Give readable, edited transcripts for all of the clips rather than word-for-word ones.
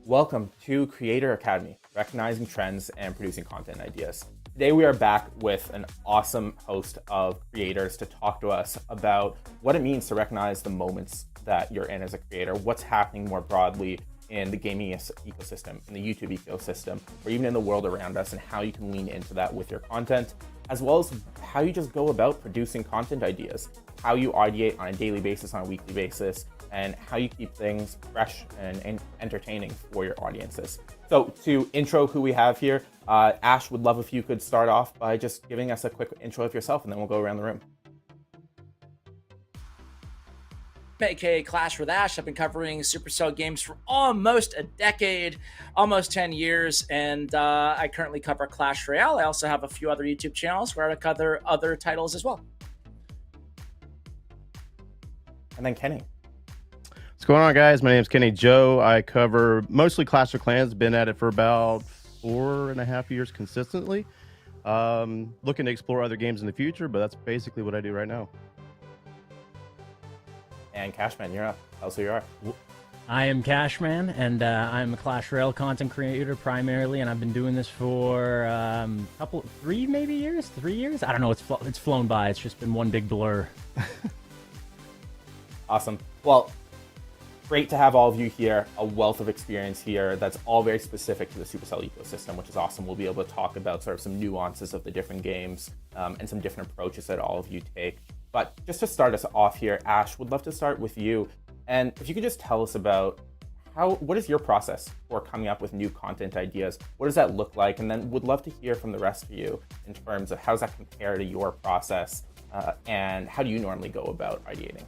Welcome to Creator Academy, recognizing trends and producing content ideas. Today we are back with an awesome host of creators to talk to us about what it means to recognize the moments that you're in as a creator, what's happening more broadly in the gaming ecosystem, in the YouTube ecosystem, or even in the world around us, and how you can lean into that with your content, as well as how you just go about producing content ideas, how you ideate on a daily basis, on a weekly basis, and how you keep things fresh and entertaining for your audiences. So to intro who we have here, Ash, would love if you could start off by just giving us a quick intro of yourself, and then we'll go around the room. AKA Clash with Ash. I've been covering Supercell games for almost a decade, almost 10 years, and I currently cover Clash Royale. I also have a few other YouTube channels where I cover other titles as well. And then Kenny. What's going on, guys? My name is Kenny Joe. I cover mostly Clash of Clans. Been at it for about 4.5 years consistently. Looking to explore other games in the future, but that's basically what I do right now. And Cashman, you're up. Tell us who you are. I am Cashman, and I'm a Clash Royale content creator primarily, and I've been doing this for 3 years? I don't know. It's flown by. It's just been one big blur. Awesome. Well, great to have all of you here, a wealth of experience here that's all very specific to the Supercell ecosystem, which is awesome. We'll be able to talk about sort of some nuances of the different games and some different approaches that all of you take. But just to start us off here, Ash, would love to start with you. And if you could just tell us about what is your process for coming up with new content ideas? What does that look like? And then would love to hear from the rest of you in terms of how does that compare to your process and how do you normally go about ideating?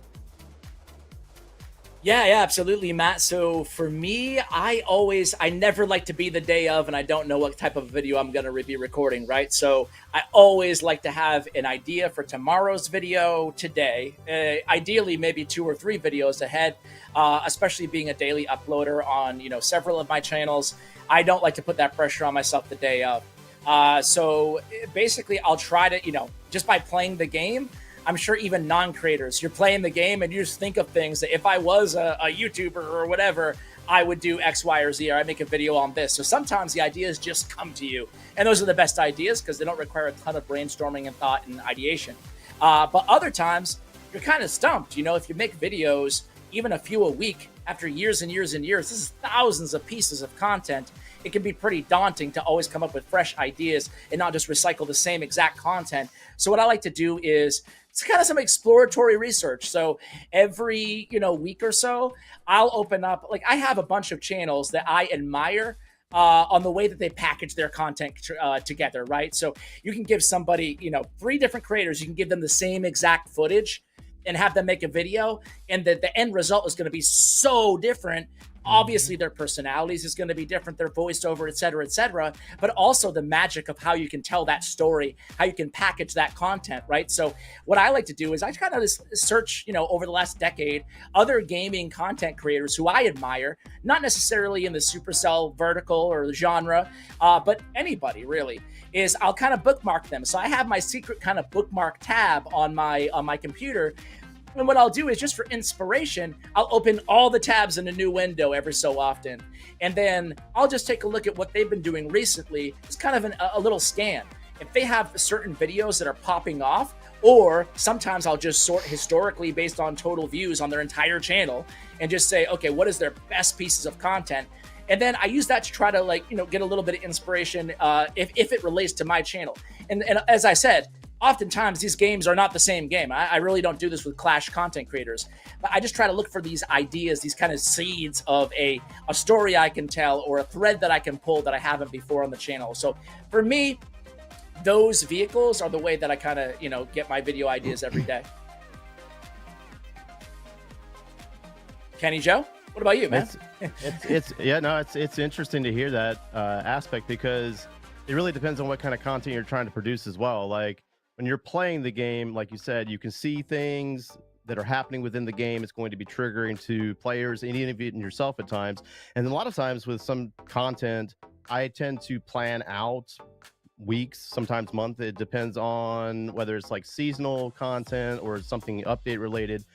Yeah, absolutely, Matt. So for me, I never like to be the day of, and I don't know what type of video I'm going to be recording, right? So I always like to have an idea for tomorrow's video today. Ideally, maybe 2 or 3 videos ahead, especially being a daily uploader on, several of my channels. I don't like to put that pressure on myself the day of. So basically, I'll try to, just by playing the game, I'm sure even non-creators, you're playing the game and you just think of things that if I was a YouTuber or whatever, I would do X, Y, or Z, or I'd make a video on this. So sometimes the ideas just come to you. And those are the best ideas because they don't require a ton of brainstorming and thought and ideation. But other times, you're kind of stumped. If you make videos, even a few a week, after years and years and years, this is thousands of pieces of content. It can be pretty daunting to always come up with fresh ideas and not just recycle the same exact content. So what I like to do is it's kind of some exploratory research. So every, week or so, I'll open up, like I have a bunch of channels that I admire on the way that they package their content together, right? So you can give somebody, 3 different creators, you can give them the same exact footage and have them make a video, and the end result is going to be so different. Obviously, their personalities is going to be different, their voiceover, et cetera, but also the magic of how you can tell that story, how you can package that content, right? So what I like to do is I kind of search, over the last decade, other gaming content creators who I admire, not necessarily in the Supercell vertical or the genre, but anybody really, is I'll kind of bookmark them. So I have my secret kind of bookmark tab on my computer. And what I'll do is just for inspiration, I'll open all the tabs in a new window every so often. And then I'll just take a look at what they've been doing recently. It's kind of a little scan. If they have certain videos that are popping off, or sometimes I'll just sort historically based on total views on their entire channel and just say, okay, what is their best pieces of content? And then I use that to try to get a little bit of inspiration if it relates to my channel. And as I said, oftentimes these games are not the same game. I really don't do this with Clash content creators, but I just try to look for these ideas, these kind of seeds of a story I can tell or a thread that I can pull that I haven't before on the channel. So for me, those vehicles are the way that I kind of, get my video ideas every day. Kenny Joe, what about you, man? It's interesting to hear that aspect because it really depends on what kind of content you're trying to produce as well. Like, when you're playing the game, like you said, you can see things that are happening within the game. It's going to be triggering to players and even yourself at times. And a lot of times with some content, I tend to plan out weeks, sometimes months. It depends on whether it's like seasonal content or something update related.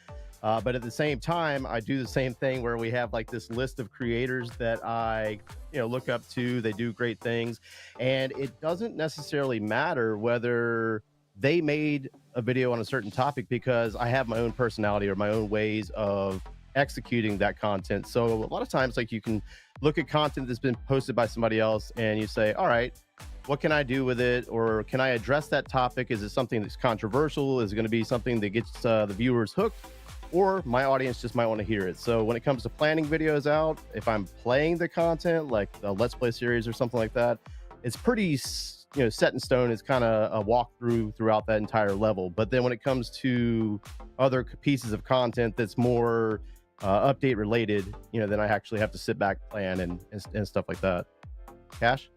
But at the same time, I do the same thing where we have like this list of creators that I, look up to. They do great things. And it doesn't necessarily matter whether they made a video on a certain topic because I have my own personality or my own ways of executing that content. So a lot of times, like, you can look at content that's been posted by somebody else and you say, all right, what can I do with it? Or can I address that topic? Is it something that's controversial? Is it going to be something that gets the viewers hooked? Or my audience just might want to hear it. So when it comes to planning videos out, if I'm playing the content, like a Let's Play series or something like that, it's pretty set in stone. It's kind of a walkthrough throughout that entire level. But then when it comes to other pieces of content that's more update related, then I actually have to sit back, plan and stuff like that. Cash?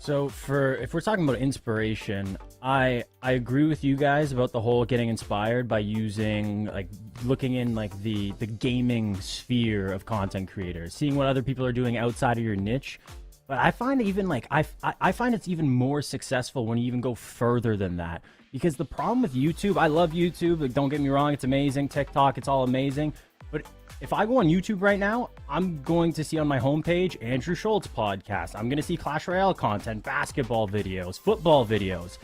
So if we're talking about inspiration, I agree with you guys about the whole getting inspired by using, like, looking in like the gaming sphere of content creators, seeing what other people are doing outside of your niche. But I find even like I find it's even more successful when you even go further than that. Because the problem with YouTube, I love YouTube, like, don't get me wrong, it's amazing. TikTok, it's all amazing. But if I go on YouTube right now, I'm going to see on my homepage Andrew Schultz podcast. I'm going to see Clash Royale content, basketball videos, football videos.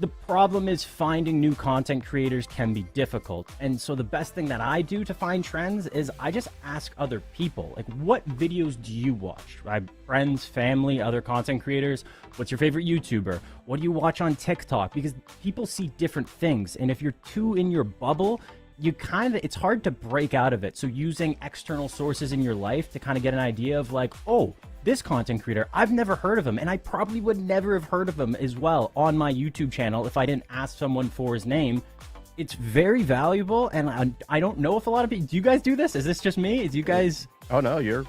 The problem is finding new content creators can be difficult. And so the best thing that I do to find trends is I just ask other people, like, what videos do you watch? Right? Friends, family, other content creators. What's your favorite YouTuber? What do you watch on TikTok? Because people see different things. And if you're too in your bubble, it's hard to break out of it. So using external sources in your life to kind of get an idea of like, oh, this content creator, I've never heard of him, and I probably would never have heard of him as well on my YouTube channel if I didn't ask someone for his name. it's very valuable, and I don't know if a lot of people, do you guys do this? Is this just me? Do you guys? Oh no, you're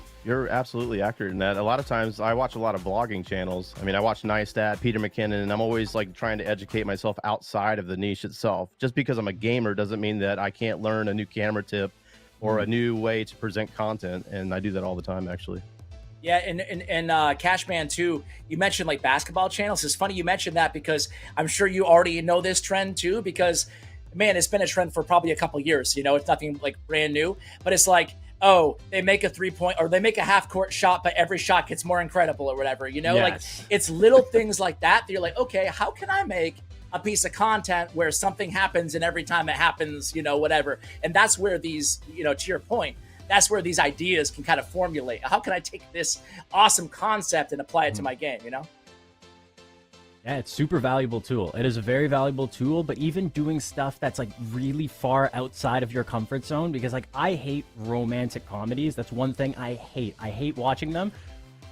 absolutely accurate in that. A lot of times I watch a lot of vlogging channels. I mean, I watch Neistat, Peter McKinnon, and I'm always like trying to educate myself outside of the niche itself. Just because I'm a gamer doesn't mean that I can't learn a new camera tip or a new way to present content, and I do that all the time actually. Yeah, and Cashman too, you mentioned like basketball channels. It's funny you mentioned that because I'm sure you already know this trend too, because man, it's been a trend for probably a couple years. You know, it's nothing like brand new, but it's like, oh, they make a 3-point or they make a half court shot, but every shot gets more incredible or whatever, you know, Yes. like it's little things like that you're like, okay, how can I make a piece of content where something happens and every time it happens, you know, whatever. And that's where these, you know, to your point, that's where these ideas can kind of formulate. How can I take this awesome concept and apply it to my game, you know? Yeah, it's super valuable tool. It is a very valuable tool, but even doing stuff that's like really far outside of your comfort zone, because like I hate romantic comedies. That's one thing I hate. I hate watching them.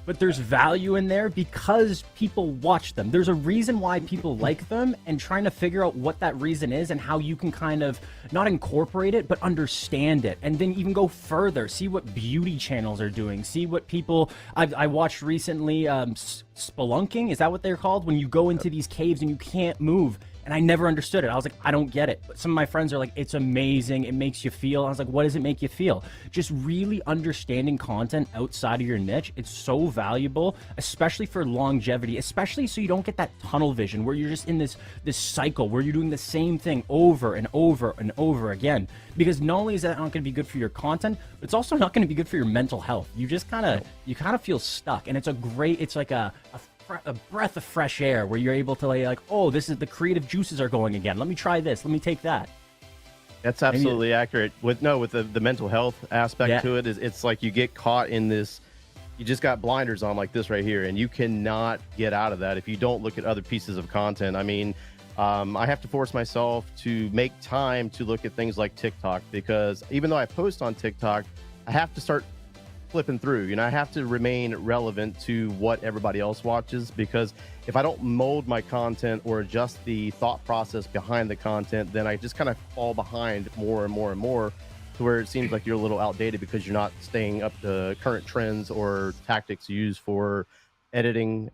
But there's value in there because people watch them. There's a reason why people like them, and trying to figure out what that reason is and how you can kind of not incorporate it, but understand it. And then even go further, see what beauty channels are doing, see what people, I watched recently, spelunking, is that what they're called? When you go into these caves and you can't move. And I never understood it. I was like, I don't get it. But some of my friends are like, it's amazing. It makes you feel. I was like, what does it make you feel? Just really understanding content outside of your niche. It's so valuable, especially for longevity, especially so you don't get that tunnel vision where you're just in this cycle where you're doing the same thing over and over and over again. Because not only is that not going to be good for your content, but it's also not going to be good for your mental health. You just kind of feel stuck. And it's like a breath of fresh air where you're able to like, oh, this is the creative juices are going again. Let me try this. Let me take that. That's absolutely accurate. With the mental health aspect to it, it's like you get caught in this, you just got blinders on like this right here, and you cannot get out of that if you don't look at other pieces of content. I mean, I have to force myself to make time to look at things like TikTok, because even though I post on TikTok, I have to start flipping through. You know, I have to remain relevant to what everybody else watches, because if I don't mold my content or adjust the thought process behind the content, then I just kind of fall behind more and more and more, to where it seems like you're a little outdated because you're not staying up to current trends or tactics used for editing,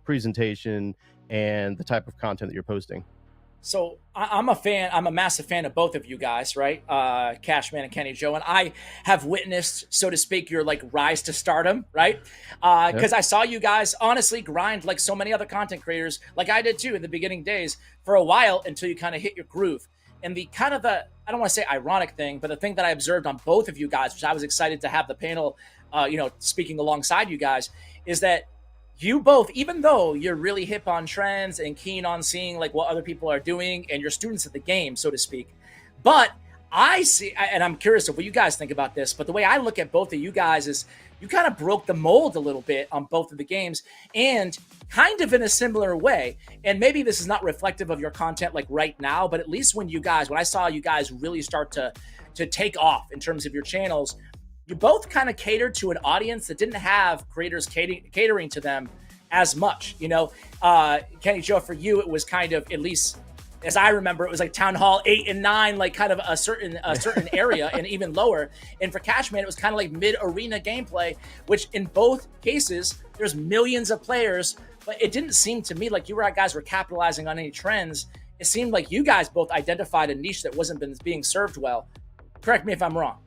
presentation, and the type of content that you're posting. So I'm a fan. I'm a massive fan of both of you guys, right? Cashman and Kenny Joe. And I have witnessed, so to speak, your like rise to stardom, right? Because I saw you guys honestly grind like so many other content creators, like I did too in the beginning days, for a while, until you kind of hit your groove. And the kind of the, I don't want to say ironic thing, but the thing that I observed on both of you guys, which I was excited to have the panel, speaking alongside you guys, is that you both, even though you're really hip on trends and keen on seeing like what other people are doing, and you're students of the game, so to speak, but I see, and I'm curious of what you guys think about this, but the way I look at both of you guys is you kind of broke the mold a little bit on both of the games, and kind of in a similar way. And maybe this is not reflective of your content like right now, but at least when I saw you guys really start to take off in terms of your channels, you both kind of catered to an audience that didn't have creators catering to them as much. You know, Kenny Joe, for you, it was kind of, at least as I remember, it was like Town Hall 8 and 9, like kind of a certain area, and even lower. And for Cashman, it was kind of like mid-arena gameplay, which in both cases, there's millions of players, but it didn't seem to me like you guys were capitalizing on any trends. It seemed like you guys both identified a niche that wasn't being served well. Correct me if I'm wrong.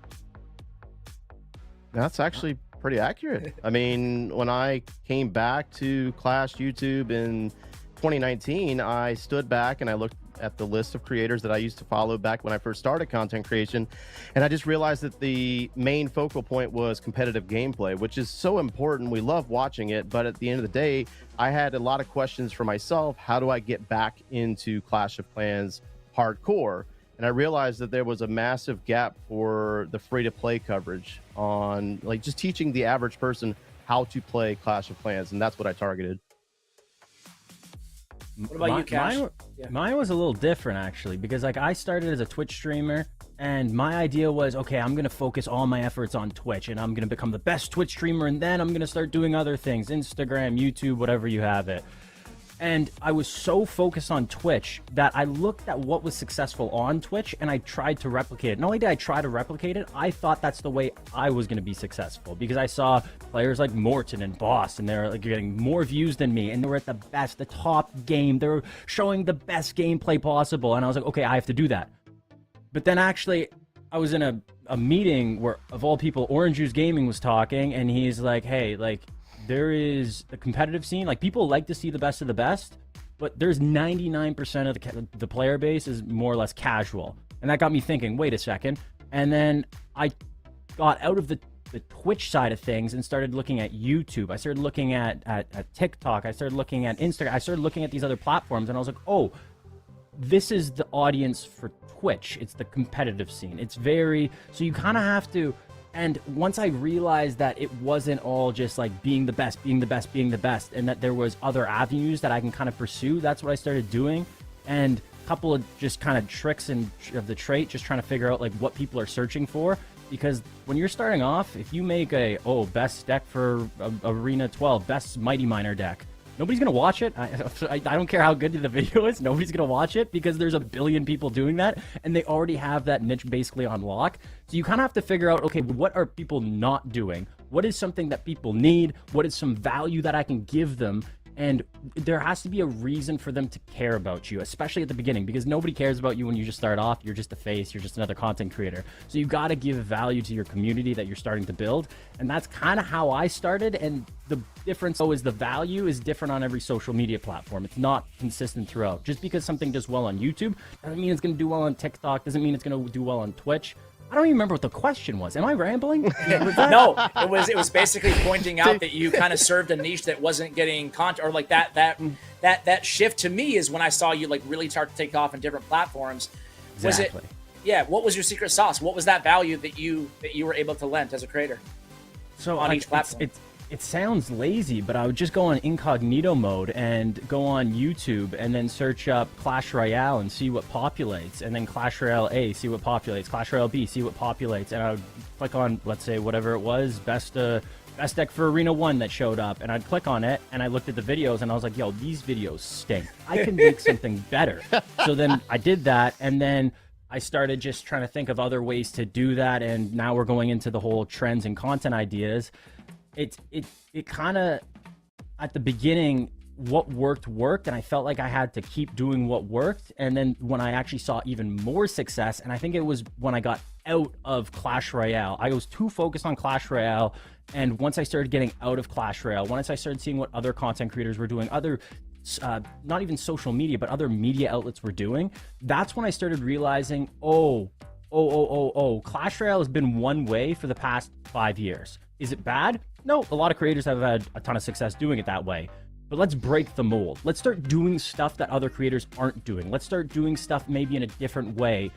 That's actually pretty accurate. I mean, when I came back to Clash YouTube in 2019, I stood back and I looked at the list of creators that I used to follow back when I first started content creation, and I just realized that the main focal point was competitive gameplay, which is so important. We love watching it, but at the end of the day, I had a lot of questions for myself. How do I get back into Clash of Clans hardcore? And I realized that there was a massive gap for the free-to-play coverage on, like, just teaching the average person how to play Clash of Clans, and that's what I targeted. What about you, Cash? Mine was a little different, actually, because like I started as a Twitch streamer, and my idea was, okay, I'm going to focus all my efforts on Twitch, and I'm going to become the best Twitch streamer, and then I'm going to start doing other things, Instagram, YouTube, whatever you have it. And I was so focused on Twitch that I looked at what was successful on Twitch and I tried to replicate it. Not only did I try to replicate it, I thought that's the way I was going to be successful, because I saw players like Morton and Boss, and they're like getting more views than me, and they were at the best, the top game. They were showing the best gameplay possible. And I was like, okay, I have to do that. But then actually, I was in a meeting where, of all people, Orange Juice Gaming was talking, and he's like, hey, like, there is a competitive scene. Like, people like to see the best of the best, but there's 99% of the player base is more or less casual. And that got me thinking, wait a second. And then I got out of the Twitch side of things and started looking at YouTube. I started looking at TikTok. I started looking at Instagram. I started looking at these other platforms, and I was like, oh, this is the audience for Twitch. It's the competitive scene. It's very, so you kind of have to. And once I realized that it wasn't all just like being the best, being the best, being the best, and that there was other avenues that I can kind of pursue, that's what I started doing. And a couple of just kind of tricks and of the trait, just trying to figure out like what people are searching for. Because when you're starting off, if you make best deck for Arena 12, best Mighty Miner deck, nobody's going to watch it. I don't care how good the video is. Nobody's going to watch it because there's a billion people doing that, and they already have that niche basically on lock. So you kind of have to figure out, okay, what are people not doing? What is something that people need? What is some value that I can give them? And there has to be a reason for them to care about you, especially at the beginning, because nobody cares about you when you just start off. You're just a face. You're just another content creator. So you got to give value to your community that you're starting to build. And that's kind of how I started. And the difference, though, is the value is different on every social media platform. It's not consistent throughout. Just because something does well on YouTube doesn't mean it's going to do well on TikTok, doesn't mean it's going to do well on Twitch. I don't even remember what the question was. Am I rambling? No, it was basically pointing out that you kind of served a niche that wasn't getting content, or like that shift to me is when I saw you like really start to take off in different platforms. Exactly. Was it? Yeah. What was your secret sauce? What was that value that you were able to lend as a creator? So on each platform. It sounds lazy, but I would just go on incognito mode and go on YouTube and then search up Clash Royale and see what populates, and then Clash Royale A, see what populates, Clash Royale B, see what populates, and I would click on, let's say, whatever it was, best deck for Arena 1 that showed up, and I'd click on it, and I looked at the videos, and I was like, yo, these videos stink. I can make something better. So then I did that, and then I started just trying to think of other ways to do that, and now we're going into the whole trends and content ideas. It kind of, at the beginning, what worked, and I felt like I had to keep doing what worked. And then when I actually saw even more success, and I think it was when I got out of Clash Royale, I was too focused on Clash Royale. And once I started getting out of Clash Royale, once I started seeing what other content creators were doing, other not even social media, but other media outlets were doing, that's when I started realizing, Clash Royale has been one way for the past 5 years. Is it bad? No, a lot of creators have had a ton of success doing it that way. But let's break the mold. Let's start doing stuff that other creators aren't doing. Let's start doing stuff maybe in a different way,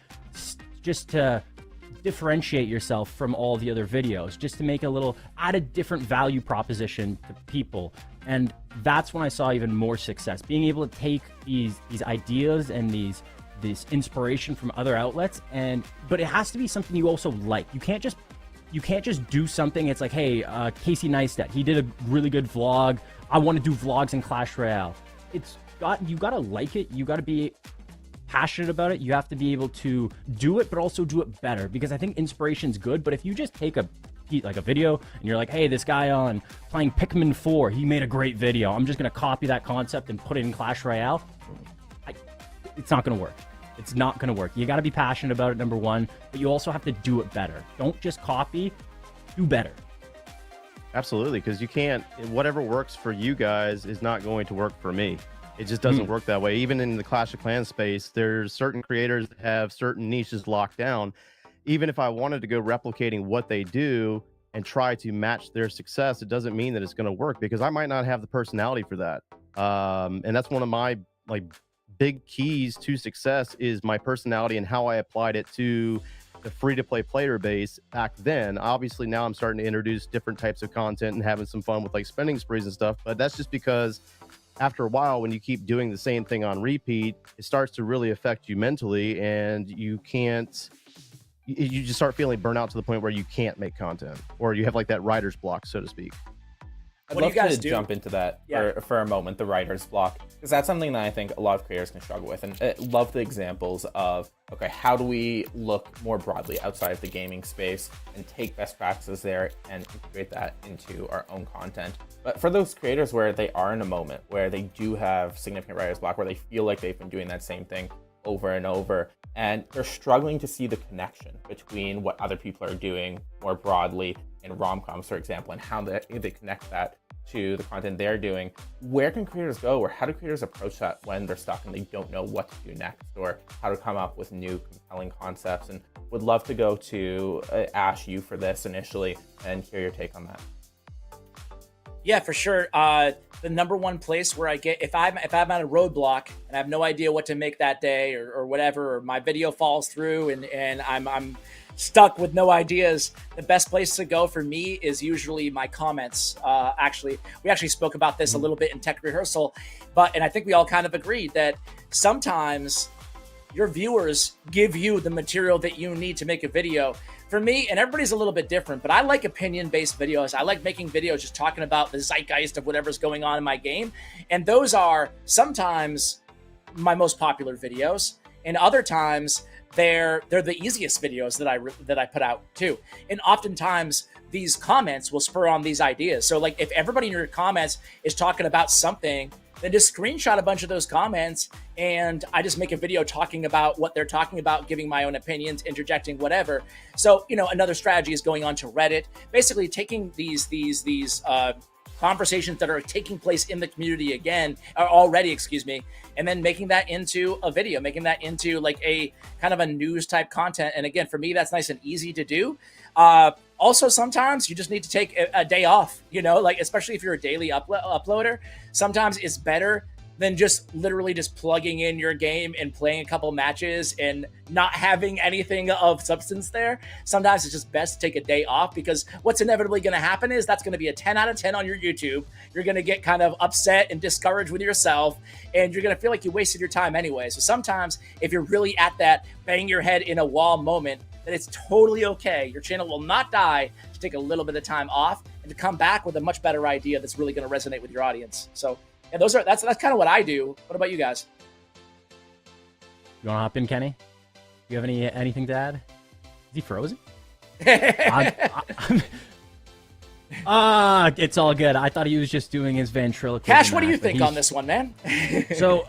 just to differentiate yourself from all the other videos, just to make add a different value proposition to people. And that's when I saw even more success, being able to take these ideas and this inspiration from other outlets, but it has to be something you also like. You can't just do something. It's like, hey, Casey Neistat, he did a really good vlog. I want to do vlogs in Clash Royale. You gotta like it. You gotta be passionate about it. You have to be able to do it, but also do it better. Because I think inspiration's good, but if you just take a video and you're like, hey, this guy on playing Pikmin 4, he made a great video, I'm just gonna copy that concept and put it in Clash Royale, it's not gonna work. It's not going to work. You got to be passionate about it, number one, but you also have to do it better. Don't just copy, do better. Absolutely, because you can't, whatever works for you guys is not going to work for me. It just doesn't work that way. Even in the Clash of Clans space, there's certain creators that have certain niches locked down. Even if I wanted to go replicating what they do and try to match their success, it doesn't mean that it's going to work, because I might not have the personality for that. And that's one of my big keys to success is my personality and how I applied it to the free-to-play player base back then. Obviously, now I'm starting to introduce different types of content and having some fun with spending sprees and stuff. But that's just because after a while, when you keep doing the same thing on repeat, it starts to really affect you mentally, and you just start feeling burnout to the point where you can't make content, or you have that writer's block, so to speak. I'd What do love you guys to do? jump into that Yeah. for a moment, the writer's block, because that's something that I think a lot of creators can struggle with. And I love the examples of, okay, how do we look more broadly outside of the gaming space and take best practices there and integrate that into our own content. But for those creators where they are in a moment where they do have significant writer's block, where they feel like they've been doing that same thing over and over, and they're struggling to see the connection between what other people are doing more broadly in rom-coms, for example, and how they connect that to the content they're doing, where can creators go, or how do creators approach that when they're stuck and they don't know what to do next, or how to come up with new compelling concepts? And would love to go to Ash, you for this initially, and hear your take on that. Yeah, for sure. The number one place where I get, if I'm at a roadblock and I have no idea what to make that day or whatever, or my video falls through and I'm stuck with no ideas, the best place to go for me is usually my comments. We actually spoke about this a little bit in tech rehearsal, and I think we all kind of agreed that sometimes your viewers give you the material that you need to make a video. For me, and everybody's a little bit different, but I like opinion-based videos. I like making videos just talking about the zeitgeist of whatever's going on in my game. And those are sometimes my most popular videos. And other times they're the easiest videos that I put out too. And oftentimes these comments will spur on these ideas. So like if everybody in your comments is talking about something, then just screenshot a bunch of those comments and I just make a video talking about what they're talking about, giving my own opinions, interjecting whatever. So, another strategy is going on to Reddit, basically taking these conversations that are taking place in the community already, and then making that into a video, making that into like a kind of a news type content. And again, for me, that's nice and easy to do. Also, sometimes you just need to take a day off, like especially if you're a daily uploader, sometimes it's better than just literally just plugging in your game and playing a couple matches and not having anything of substance there. Sometimes it's just best to take a day off, because what's inevitably going to happen is that's going to be a 10 out of 10 on your YouTube. You're going to get kind of upset and discouraged with yourself, and you're going to feel like you wasted your time anyway. So sometimes if you're really at that bang your head in a wall moment, then it's totally okay. Your channel will not die to take a little bit of time off and to come back with a much better idea that's really going to resonate with your audience. So yeah, that's kind of what I do. What about you guys? You want to hop in, Kenny? You have anything to add? Is he frozen? It's all good. I thought he was just doing his ventriloquism. Cash, what do you think on this one, man? so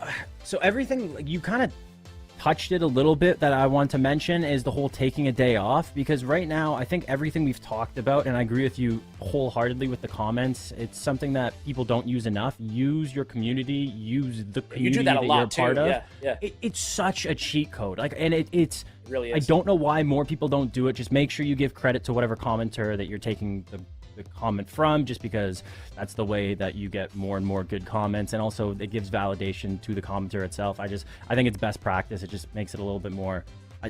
everything, you kind of touched it a little bit that I want to mention is the whole taking a day off, because right now I think everything we've talked about, and I agree with you wholeheartedly with the comments, it's something that people don't use enough. Use your community, use the community you do that a lot you're part too. of. Yeah. It's such a cheat code, and it really is. I don't know why more people don't do it. Just make sure you give credit to whatever commenter that you're taking the comment from, just because that's the way that you get more and more good comments, and also it gives validation to the commenter itself. I think it's best practice. It just makes it a little bit more,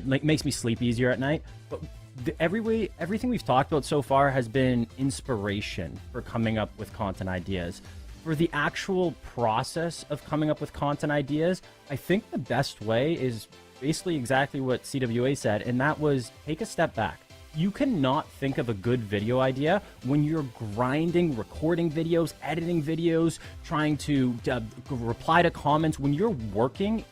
makes me sleep easier at night. But everything we've talked about so far has been inspiration for coming up with content ideas. For the actual process of coming up with content ideas, I think the best way is basically exactly what CWA said, and that was take a step back. You cannot think of a good video idea when you're grinding, recording videos, editing videos, trying to reply to comments. When you're working,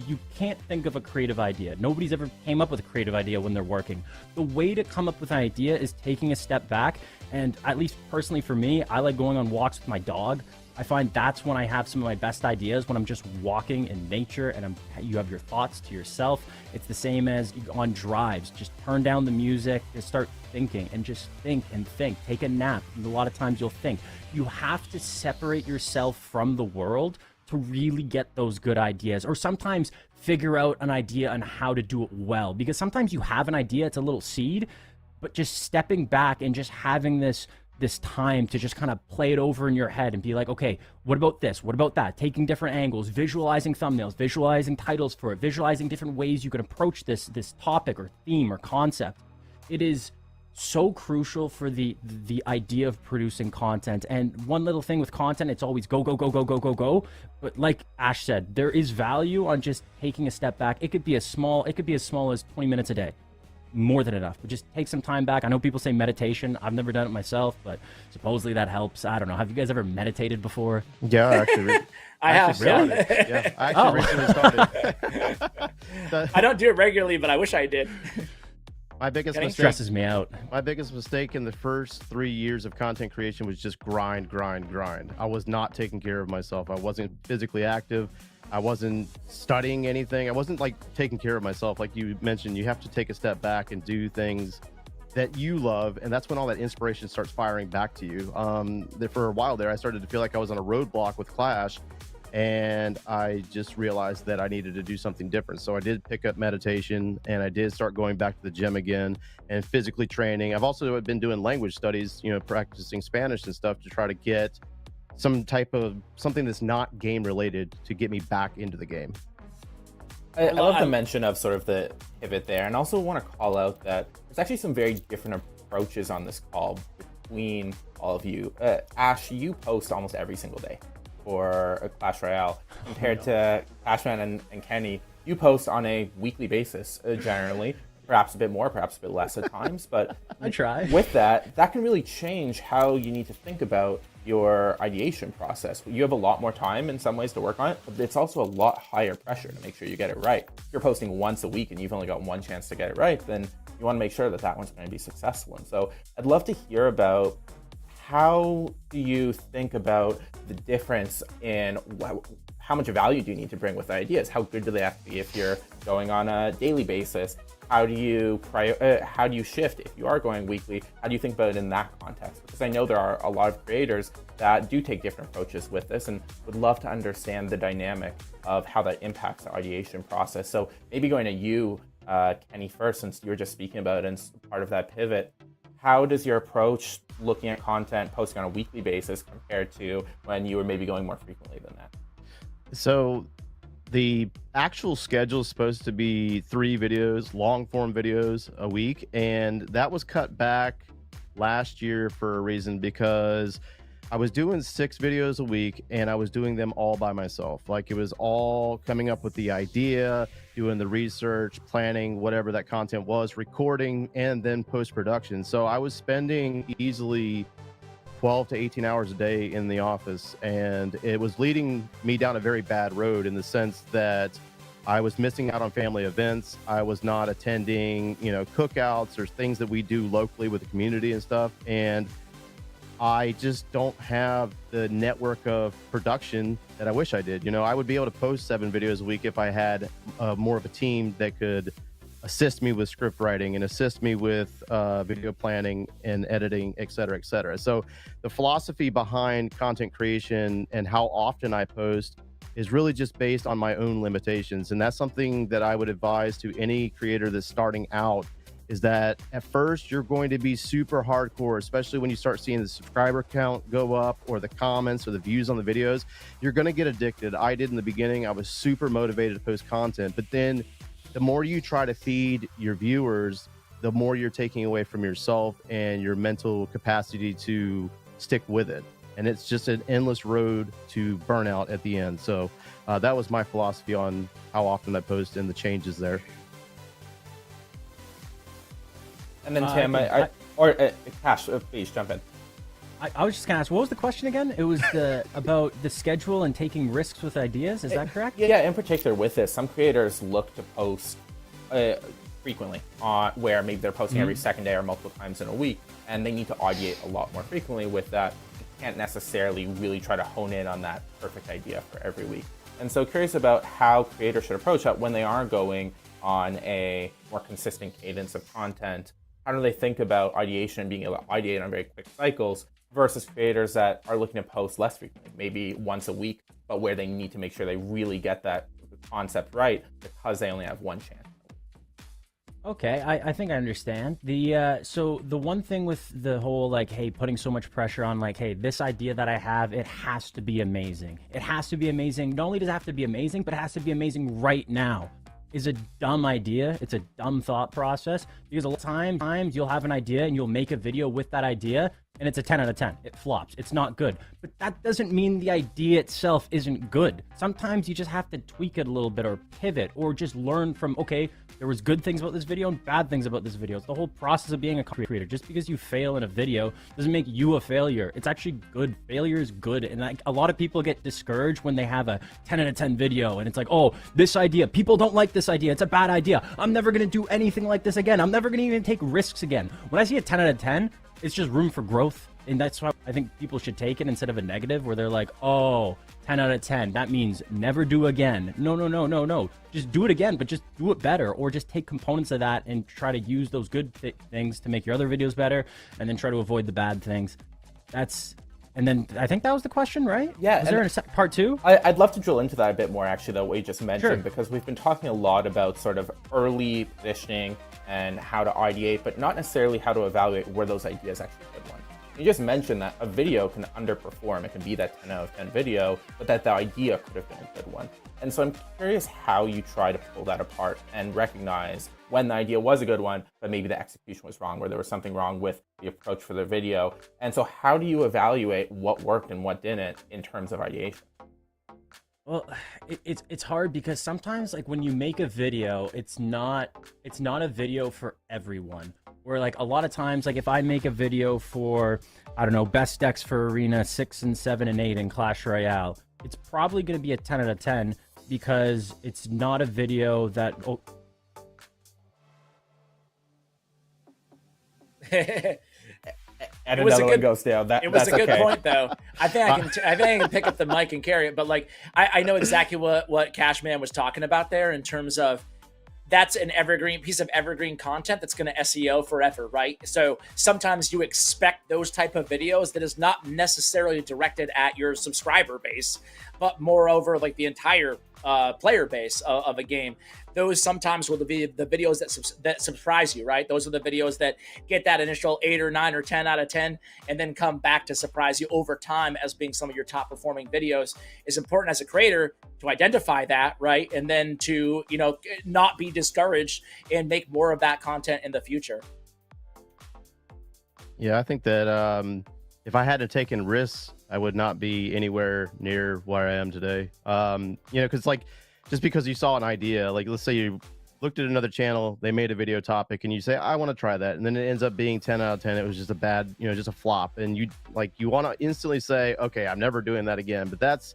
you can't think of a creative idea. Nobody's ever came up with a creative idea when they're working. The way to come up with an idea is taking a step back. And at least personally for me, I like going on walks with my dog. I find that's when I have some of my best ideas, when I'm just walking in nature and you have your thoughts to yourself. It's the same as on drives. Just turn down the music and start thinking, and just think and think. Take a nap. And a lot of times you'll think. You have to separate yourself from the world to really get those good ideas, or sometimes figure out an idea on how to do it well. Because sometimes you have an idea, it's a little seed, but just stepping back and just having this time to just kind of play it over in your head and be like, okay, what about this? What about that? Taking different angles, visualizing thumbnails, visualizing titles for it, visualizing different ways you can approach this topic or theme or concept. It is so crucial for the idea of producing content. And one little thing with content, it's always go, go, go, go, go, go, go. But like Ash said, there is value on just taking a step back. It could be as small as 20 minutes a day. more than enough. But just take some time back. I know people say meditation. I've never done it myself, but supposedly that helps. I don't know. Have you guys ever meditated before? Yeah, actually. I have. Really? Yeah, I actually recently started. I don't do it regularly, but I wish I did. My biggest It mistake, stresses me out. my biggest mistake in the first 3 years of content creation was just grind. I was not taking care of myself. I wasn't physically active. I wasn't studying anything. I wasn't like taking care of myself. Like you mentioned, you have to take a step back and do things that you love, and that's when all that inspiration starts firing back to you. For a while there, I started to feel like I was on a roadblock with Clash, and I just realized that I needed to do something different. So I did pick up meditation, and I did start going back to the gym again and physically training. I've also been doing language studies, practicing Spanish and stuff to try to get some type of something that's not game related to get me back into the game. I love the mention of sort of the pivot there, and also want to call out that there's actually some very different approaches on this call between all of you. Ash, you post almost every single day for a Clash Royale, compared to Cashman and Kenny. You post on a weekly basis, generally, perhaps a bit more, perhaps a bit less at times, but I try. With that can really change how you need to think about your ideation process. You have a lot more time in some ways to work on it, but it's also a lot higher pressure to make sure you get it right. If you're posting once a week and you've only got one chance to get it right, then you want to make sure that one's going to be successful. And so I'd love to hear about how do you think about the difference in how much value do you need to bring with ideas? How good do they have to be if you're going on a daily basis? How do you shift if you are going weekly? How do you think about it in that context? Because I know there are a lot of creators that do take different approaches with this, and would love to understand the dynamic of how that impacts the ideation process. So maybe going to you, Kenny, first, since you were just speaking about it and part of that pivot. How does your approach looking at content, posting on a weekly basis, compared to when you were maybe going more frequently than that? So the actual schedule is supposed to be 3 videos, long form videos a week. And that was cut back last year for a reason, because I was doing 6 videos a week and I was doing them all by myself. Like, it was all coming up with the idea, doing the research, planning, whatever that content was, recording, and then post-production. So I was spending easily 12 to 18 hours a day in the office, and it was leading me down a very bad road in the sense that I was missing out on family events. I was not attending, cookouts or things that we do locally with the community and stuff. And I just don't have the network of production that I wish I did. I would be able to post 7 videos a week if I had more of a team that could assist me with script writing and assist me with video planning and editing, et cetera, et cetera. So the philosophy behind content creation and how often I post is really just based on my own limitations. And that's something that I would advise to any creator that's starting out, is that at first you're going to be super hardcore, especially when you start seeing the subscriber count go up or the comments or the views on the videos. You're going to get addicted. I did in the beginning. I was super motivated to post content, but then the more you try to feed your viewers, the more you're taking away from yourself and your mental capacity to stick with it. And it's just an endless road to burnout at the end. So that was my philosophy on how often I post and the changes there. And then Tim, Cash, please jump in. I was just gonna ask, what was the question again? It was about the schedule and taking risks with ideas. Is that correct? Yeah, in particular with this, some creators look to post frequently, where maybe they're posting every second day or multiple times in a week, and they need to ideate a lot more frequently with that. You can't necessarily really try to hone in on that perfect idea for every week. And so curious about how creators should approach that when they are going on a more consistent cadence of content. How do they think about ideation and being able to ideate on very quick cycles versus creators that are looking to post less frequently, maybe once a week, but where they need to make sure they really get that concept right because they only have one chance? Okay, I think I understand. So the one thing with the whole, hey, putting so much pressure on, hey, this idea that I have, it has to be amazing. It has to be amazing. Not only does it have to be amazing, but it has to be amazing right now, is a dumb idea. It's a dumb thought process, because a lot of times you'll have an idea and you'll make a video with that idea, and it's a 10 out of 10. It flops. It's not good. But that doesn't mean the idea itself isn't good. Sometimes you just have to tweak it a little bit or pivot or just learn from, okay, there was good things about this video and bad things about this video. It's the whole process of being a creator. Just because you fail in a video doesn't make you a failure. It's actually good. Failure is good. And like, a lot of people get discouraged when they have a 10 out of 10 video and it's like, oh, this idea, people don't like this idea. It's a bad idea. I'm never going to do anything like this again. I'm never going to even take risks again. When I see a 10 out of 10, it's just room for growth. And that's why I think people should take it instead of a negative where they're like, oh, 10 out of 10. That means never do again. No. Just do it again, but just do it better, or just take components of that and try to use those good things to make your other videos better, and then try to avoid the bad things. And then I think that was the question, right? Yeah. Is there a part two? I'd love to drill into that a bit more, actually, though, what you just mentioned, Sure. because we've been talking a lot about sort of early positioning and how to ideate, but not necessarily how to evaluate where those ideas actually good one. You just mentioned that a video can underperform. It can be that 10 out of 10 video, but that the idea could have been a good one. And so I'm curious how you try to pull that apart and recognize when the idea was a good one, but maybe the execution was wrong, where there was something wrong with the approach for the video. And so how do you evaluate what worked and what didn't in terms of ideation? Well, it's hard because sometimes, like, when you make a video, it's not a video for everyone. Where, like, a lot of times, like, if I make a video for, I don't know, best decks for Arena 6 and 7 and 8 in Clash Royale, it's probably going to be a 10 out of 10 because it's not a video that... Oh. And It was another a one good- goes down. It was That's a good okay. point, though. I think I can pick up the mic and carry it. But like, I know exactly what Cashman was talking about there in terms of that's an evergreen piece of evergreen content that's going to SEO forever, right? So sometimes you expect those type of videos that is not necessarily directed at your subscriber base, but moreover, like the entire player base of a game. Those sometimes will be the videos that surprise you, right? Those are the videos that get that initial 8 or 9 or 10 out of 10 and then come back to surprise you over time as being some of your top performing videos. It's important as a creator to identify that, right? And then to, not be discouraged and make more of that content in the future. Yeah, I think that if I hadn't taken risks, I would not be anywhere near where I am today. Because like, just because you saw an idea, like let's say you looked at another channel, they made a video topic, and you say, I want to try that, and then it ends up being 10 out of 10. It was just a bad, just a flop, and you want to instantly say, okay, I'm never doing that again. But that's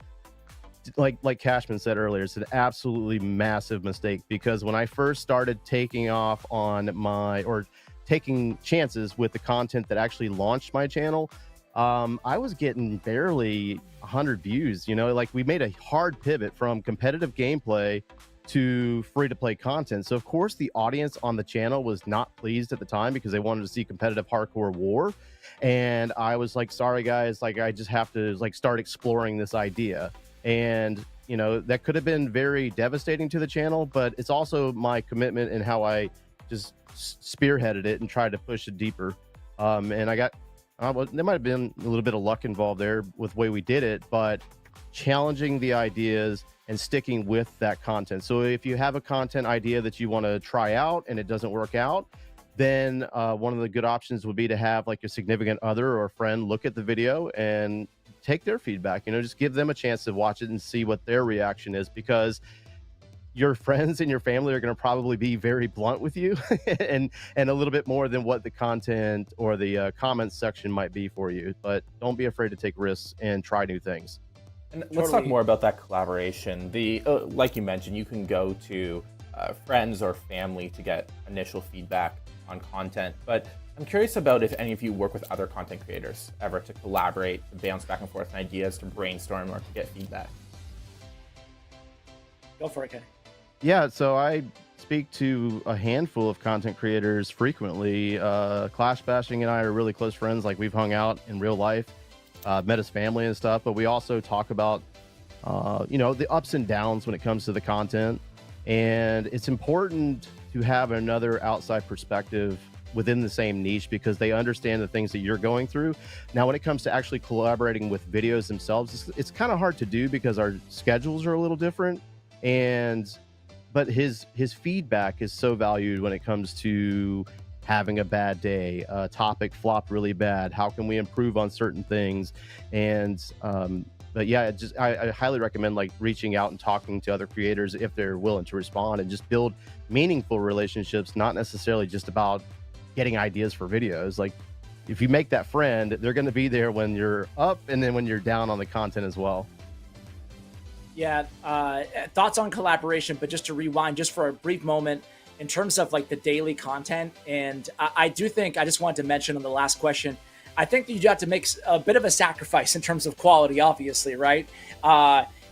like Cashman said earlier, it's an absolutely massive mistake, because when I first started taking off on taking chances with the content that actually launched my channel, I was getting barely 100 views. Like we made a hard pivot from competitive gameplay to free-to-play content. So of course the audience on the channel was not pleased at the time because they wanted to see competitive hardcore war. And I was like, sorry guys, like I just have to start exploring this idea. And that could have been very devastating to the channel, but it's also my commitment and how I just spearheaded it and tried to push it deeper. And I got there might have been a little bit of luck involved there with the way we did it, but challenging the ideas and sticking with that content. So if you have a content idea that you want to try out and it doesn't work out, then one of the good options would be to have like a significant other or a friend look at the video and take their feedback. Just give them a chance to watch it and see what their reaction is, because your friends and your family are going to probably be very blunt with you and a little bit more than what the content or the comments section might be for you. But don't be afraid to take risks and try new things. And let's talk more about that collaboration. Like you mentioned, you can go to friends or family to get initial feedback on content. But I'm curious about if any of you work with other content creators ever to collaborate, to bounce back and forth on ideas, to brainstorm, or to get feedback. Go for it, Kenny. Yeah, so I speak to a handful of content creators frequently. Clash Bashing and I are really close friends. Like we've hung out in real life, met his family and stuff, but we also talk about, the ups and downs when it comes to the content. And it's important to have another outside perspective within the same niche because they understand the things that you're going through. Now, when it comes to actually collaborating with videos themselves, it's kind of hard to do because our schedules are a little different. But his feedback is so valued when it comes to having a bad day, a topic flopped really bad, how can we improve on certain things? And but yeah, I highly recommend like reaching out and talking to other creators if they're willing to respond, and just build meaningful relationships, not necessarily just about getting ideas for videos. Like if you make that friend, they're going to be there when you're up and then when you're down on the content as well. Yeah, thoughts on collaboration, but just to rewind just for a brief moment in terms of like the daily content. And I do think, I just wanted to mention on the last question, I think that you have to make a bit of a sacrifice in terms of quality, obviously, right?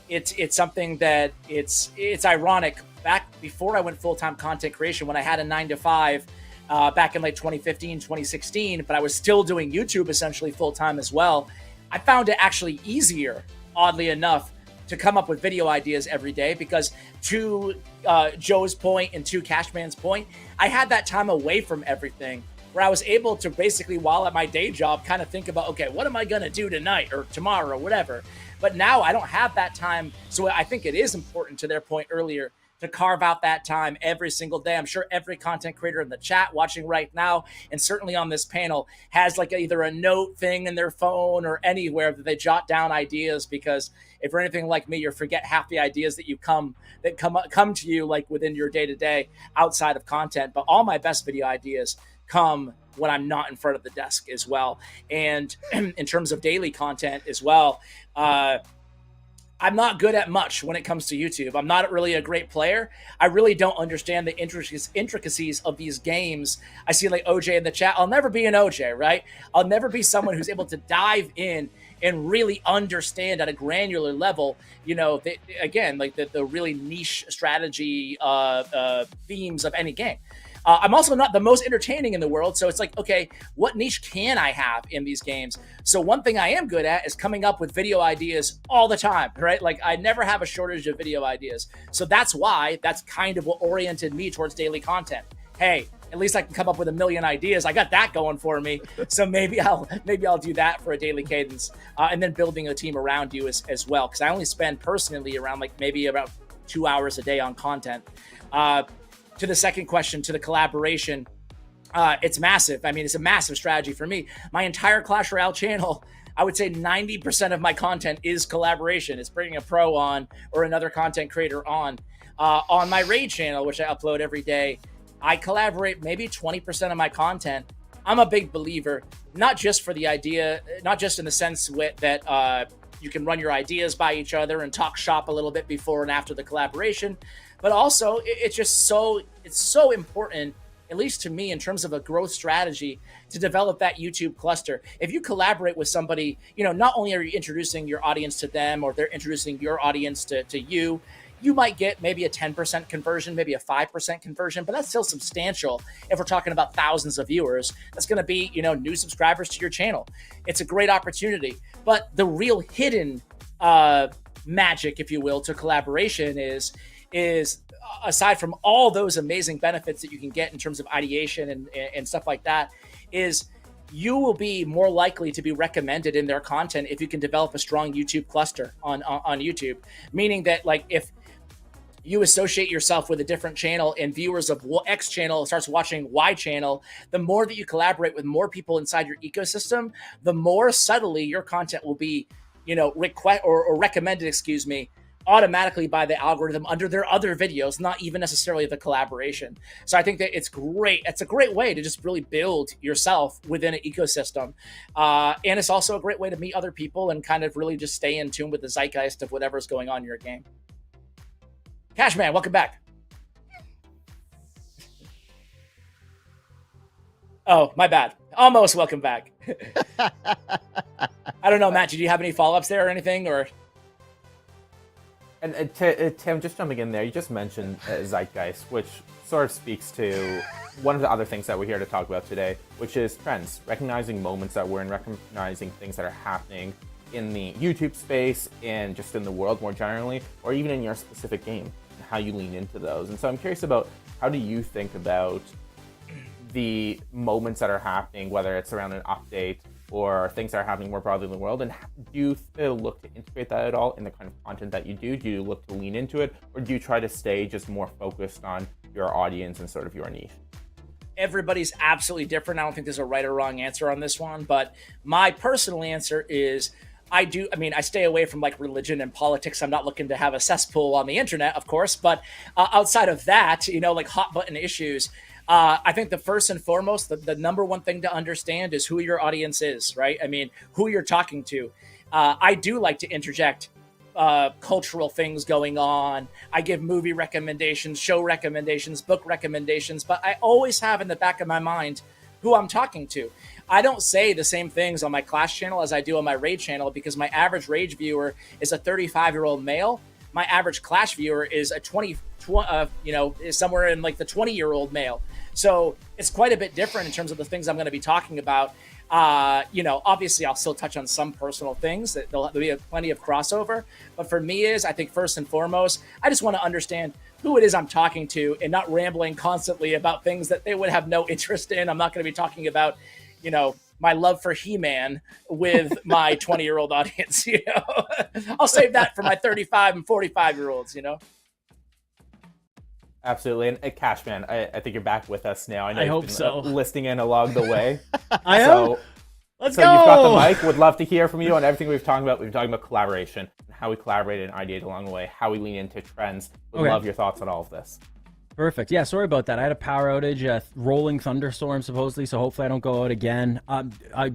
It's something that it's ironic. Back before I went full-time content creation, when I had a 9-to-5 back in like 2015, 2016, but I was still doing YouTube essentially full-time as well, I found it actually easier, oddly enough, to come up with video ideas every day, because to Joe's point and to Cashman's point, I had that time away from everything where I was able to basically, while at my day job, kind of think about, okay, what am I going to do tonight or tomorrow or whatever. But now I don't have that time. So I think it is important, to their point earlier, to carve out that time every single day. I'm sure every content creator in the chat watching right now, and certainly on this panel, has like either a note thing in their phone or anywhere that they jot down ideas, because if you're anything like me, you forget half the ideas that come to you like within your day-to-day outside of content. But all my best video ideas come when I'm not in front of the desk as well. And in terms of daily content as well, I'm not good at much when it comes to YouTube. I'm not really a great player. I really don't understand the intricacies of these games. I see like OJ in the chat. I'll never be an OJ, right? I'll never be someone who's able to dive in and really understand at a granular level, you know, again, like the really niche strategy themes of any game. I'm also not the most entertaining in the world. So it's like, okay, what niche can I have in these games? So one thing I am good at is coming up with video ideas all the time, right? Like I never have a shortage of video ideas. So that's kind of what oriented me towards daily content. Hey, at least I can come up with a million ideas. I got that going for me. So maybe I'll do that for a daily cadence, and then building a team around you as well. Because I only spend personally around like maybe about 2 hours a day on content. To the second question, to the collaboration, it's massive. I mean, it's a massive strategy for me. My entire Clash Royale channel, I would say 90% of my content is collaboration. It's bringing a pro on or another content creator on. On my Raid channel, which I upload every day, I collaborate maybe 20% of my content. I'm a big believer, not just for the idea, not just in the sense that you can run your ideas by each other and talk shop a little bit before and after the collaboration, but also it's so important, at least to me, in terms of a growth strategy, to develop that YouTube cluster. If you collaborate with somebody, you know, not only are you introducing your audience to them, or they're introducing your audience to you, you might get maybe a 10% conversion, maybe a 5% conversion, but that's still substantial. If we're talking about thousands of viewers, that's going to be, you know, new subscribers to your channel. It's a great opportunity. But the real hidden magic, if you will, to collaboration is aside from all those amazing benefits that you can get in terms of ideation and stuff like that, is you will be more likely to be recommended in their content if you can develop a strong YouTube cluster on YouTube. Meaning that, like, if you associate yourself with a different channel and viewers of X channel starts watching Y channel, the more that you collaborate with more people inside your ecosystem, the more subtly your content will be, you know, recommended, automatically by the algorithm under their other videos, not even necessarily the collaboration. So I think that it's great. It's a great way to just really build yourself within an ecosystem. And it's also a great way to meet other people and kind of really just stay in tune with the zeitgeist of whatever's going on in your game. Cashman, welcome back. Oh, my bad. Almost welcome back. I don't know, Matt, did you have any follow-ups there or anything, or? And Tim, just jumping in there, you just mentioned zeitgeist, which sort of speaks to one of the other things that we're here to talk about today, which is trends, recognizing moments that we're in, recognizing things that are happening in the YouTube space and just in the world more generally, or even in your specific game, and how you lean into those. And so I'm curious about, how do you think about the moments that are happening, whether it's around an update or things that are happening more broadly in the world, and do you look to integrate that at all in the kind of content that you do? Do you look to lean into it, or do you try to stay just more focused on your audience and sort of your niche? everybody's absolutely different. I don't think there's a right or wrong answer on this one, but my personal answer is I stay away from like religion and politics. I'm not looking to have a cesspool on the internet, of course, but outside of that, like hot button issues, I think the first and foremost, the number one thing to understand is who your audience is, right? I mean, who you're talking to. I do like to interject cultural things going on. I give movie recommendations, show recommendations, book recommendations, but I always have in the back of my mind who I'm talking to. I don't say the same things on my Clash channel as I do on my Rage channel because my average Rage viewer is a 35-year-old male. My average Clash viewer is a is somewhere in like the 20-year-old male. So it's quite a bit different in terms of the things I'm going to be talking about. Obviously I'll still touch on some personal things that there'll be plenty of crossover, but for me I think first and foremost, I just want to understand who it is I'm talking to and not rambling constantly about things that they would have no interest in. I'm not going to be talking about, my love for He-Man with my 20-year-old audience, I'll save that for my 35 and 45-year-olds, Absolutely. And Cashman, I think you're back with us now. I know hope you've been so. Listening in along the way. I am. So Let's So go. you've got the mic. Would love to hear from you on everything we've talked about. We've talked about collaboration, and how we collaborate and ideate along the way, how we lean into trends. Would Okay. love your thoughts on all of this. Perfect. Yeah, sorry about that. I had a power outage, a rolling thunderstorm supposedly, so hopefully I don't go out again. I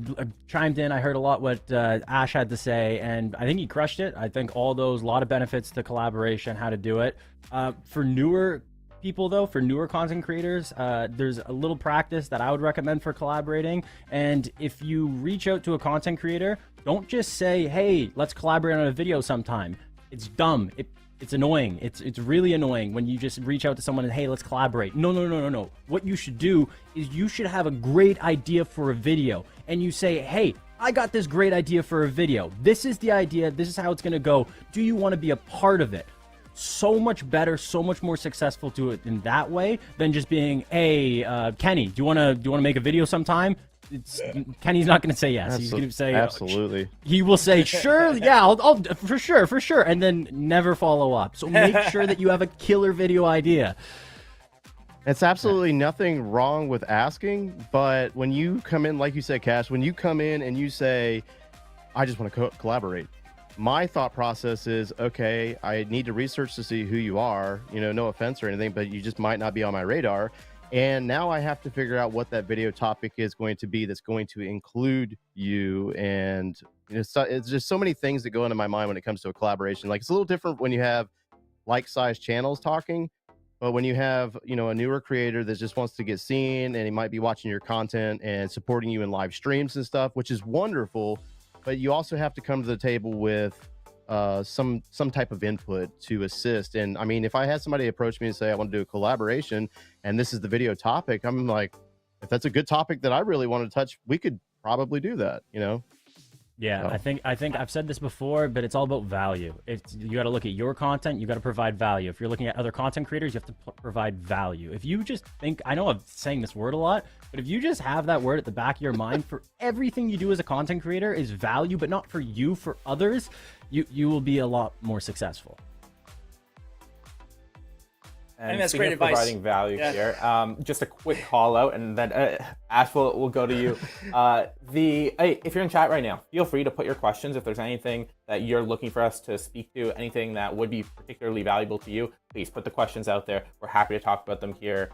chimed in. I heard a lot what Ash had to say, and I think he crushed it. I think all those, a lot of benefits to collaboration, how to do it. For newer people, though, for newer content creators, there's a little practice that I would recommend for collaborating. And if you reach out to a content creator, don't just say, hey, let's collaborate on a video sometime. It's dumb. It's annoying. It's really annoying when you just reach out to someone and, hey, let's collaborate. No. What you should do is you should have a great idea for a video. And you say, hey, I got this great idea for a video. This is the idea. This is how it's going to go. Do you want to be a part of it? So much better, so much more successful to it in that way than just being, hey, Kenny, do you want to make a video sometime? Kenny's not going to say yes. He's going to say absolutely. He will say, sure, yeah, I'll for sure, and then never follow up. So make sure that you have a killer video idea. It's absolutely nothing wrong with asking, but when you come in, like you said, Cash, when you come in and you say, I just want to collaborate, my thought process is, okay, I need to research to see who you are, no offense or anything, but you just might not be on my radar. And now I have to figure out what that video topic is going to be that's going to include you. And it's just so many things that go into my mind when it comes to a collaboration. Like, it's a little different when you have like-sized channels talking, but when you have, a newer creator that just wants to get seen and he might be watching your content and supporting you in live streams and stuff, which is wonderful. But you also have to come to the table with some type of input to assist. And I mean, if I had somebody approach me and say, I want to do a collaboration and this is the video topic, I'm like, if that's a good topic that I really want to touch, we could probably do that, Yeah, So. I think I've said this before, but it's all about value. You got to look at your content. You got to provide value. If you're looking at other content creators, you have to provide value. If you just think, I know I'm saying this word a lot, but if you just have that word at the back of your mind for everything you do as a content creator is value, but not for you, for others, you will be a lot more successful. And that's speaking great of advice. providing value here, just a quick call out, and then Ash will go to you. If you're in chat right now, feel free to put your questions. If there's anything that you're looking for us to speak to, anything that would be particularly valuable to you, please put the questions out there. We're happy to talk about them here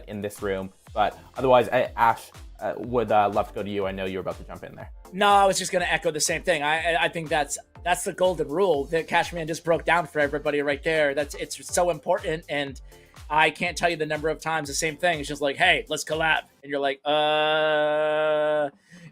in this room. But otherwise, Ash would love to go to you. I know you're about to jump in there. No, I was just going to echo the same thing. I think that's the golden rule that Cashman just broke down for everybody right there. It's so important, and I can't tell you the number of times the same thing. It's just like, hey, let's collab, and you're like,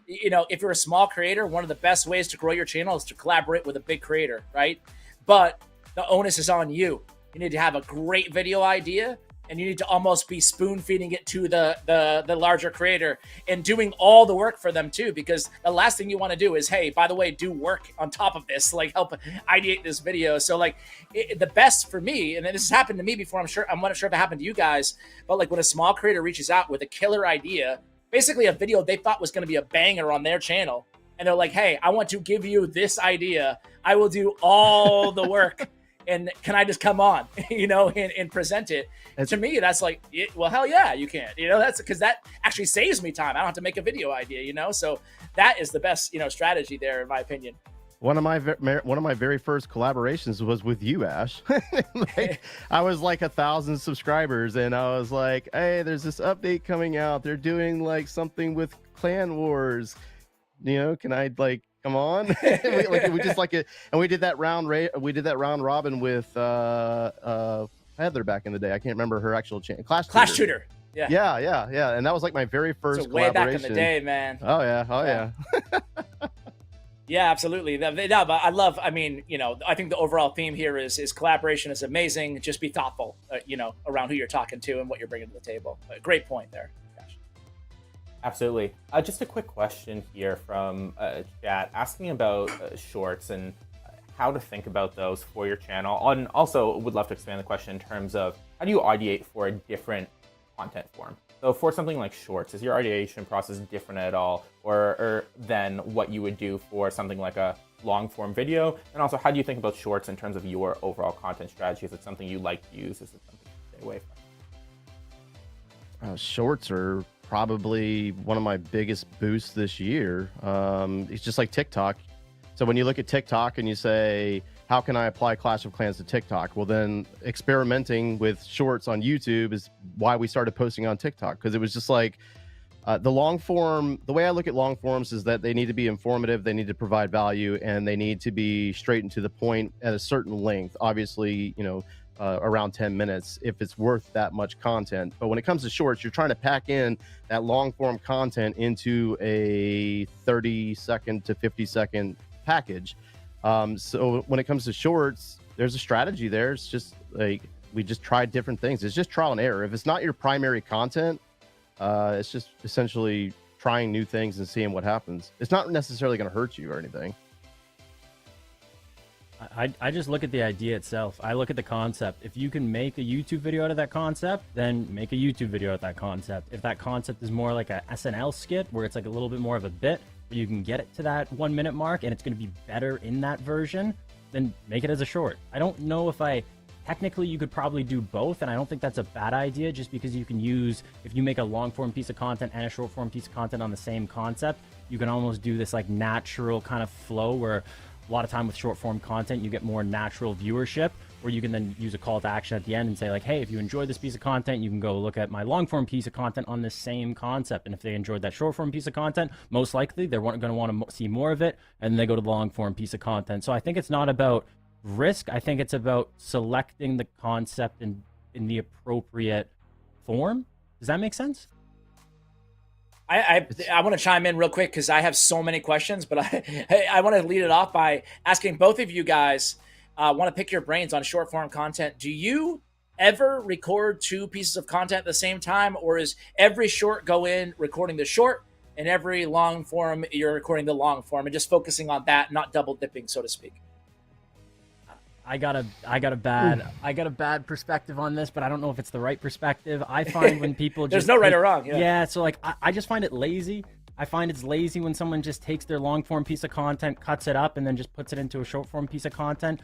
if you're a small creator, one of the best ways to grow your channel is to collaborate with a big creator, right? But the onus is on you. You need to have a great video idea, and you need to almost be spoon feeding it to the larger creator and doing all the work for them too, because the last thing you want to do is, hey, by the way, do work on top of this, like help ideate this video. So like the best for me, and this has happened to me before, I'm not sure if it happened to you guys, but like when a small creator reaches out with a killer idea, basically a video they thought was going to be a banger on their channel, and they're like, hey, I want to give you this idea. I will do all the work. and can I just come on, and present it? To me, that's like, well, hell yeah, you can. That's because that actually saves me time. I don't have to make a video idea. So that is the best strategy there, in my opinion. One of my very first collaborations was with you, Ash. I was like 1,000 subscribers, and I was like, "Hey, there's this update coming out. They're doing like something with Clan Wars. Can I like come on?" we just like it, and we did that round. We did that round robin with Heather back in the day. I can't remember her actual channel. Clash Shooter. Yeah. And that was like my very first so way collaboration. back in the day, man. Oh yeah. Yeah, absolutely. No, but I love, I think the overall theme here is collaboration is amazing. Just be thoughtful, around who you're talking to and what you're bringing to the table. Great point there. Gosh. Absolutely. Just a quick question here from chat asking about shorts and how to think about those for your channel. And also would love to expand the question in terms of how do you ideate for a different content form? So for something like shorts, is your ideation process different at all or than what you would do for something like a long form video? And also, how do you think about shorts in terms of your overall content strategy? Is it something you like to use? Is it something you stay away from? Shorts are probably one of my biggest boosts this year. It's just like TikTok. So when you look at TikTok and you say, how can I apply Clash of Clans to TikTok? Well, then experimenting with shorts on YouTube is why we started posting on TikTok, because it was just like the long form. The way I look at long forms is that they need to be informative, they need to provide value, and they need to be straight and to the point at a certain length. Obviously, around 10 minutes if it's worth that much content. But when it comes to shorts, you're trying to pack in that long form content into a 30-second to 50-second package. So when it comes to shorts, there's a strategy there. It's just like we just tried different things. It's just trial and error. If it's not your primary content, it's just essentially trying new things and seeing what happens. It's not necessarily going to hurt you or anything. I just look at the idea itself. I look at the concept. If you can make a YouTube video out of that concept, then make a YouTube video out of that concept. If that concept is more like a SNL skit where it's like a little bit more of a bit, where you can get it to that 1 minute mark and it's going to be better in that version, then make it as a short. I don't know if technically you could probably do both, and I don't think that's a bad idea, just because you can use, if you make a long form piece of content and a short form piece of content on the same concept, you can almost do this like natural kind of flow where a lot of time with short form content, you get more natural viewership, where you can then use a call to action at the end and say like, hey, if you enjoyed this piece of content, you can go look at my long form piece of content on this same concept. And if they enjoyed that short form piece of content, most likely they're going to want to see more of it, and then they go to the long form piece of content. So I think it's not about risk. I think it's about selecting the concept in the appropriate form. Does that make sense? I want to chime in real quick because I have so many questions, but I want to lead it off by asking both of you guys, want to pick your brains on short form content. Do you ever record two pieces of content at the same time, or is every short go in recording the short and every long form you're recording the long form and just focusing on that, not double dipping, so to speak? I got a bad perspective on this, but I don't know if it's the right perspective. I find when people there's no right or wrong. Yeah. So like I just find it lazy. I find it's lazy when someone just takes their long form piece of content, cuts it up, and then just puts it into a short form piece of content.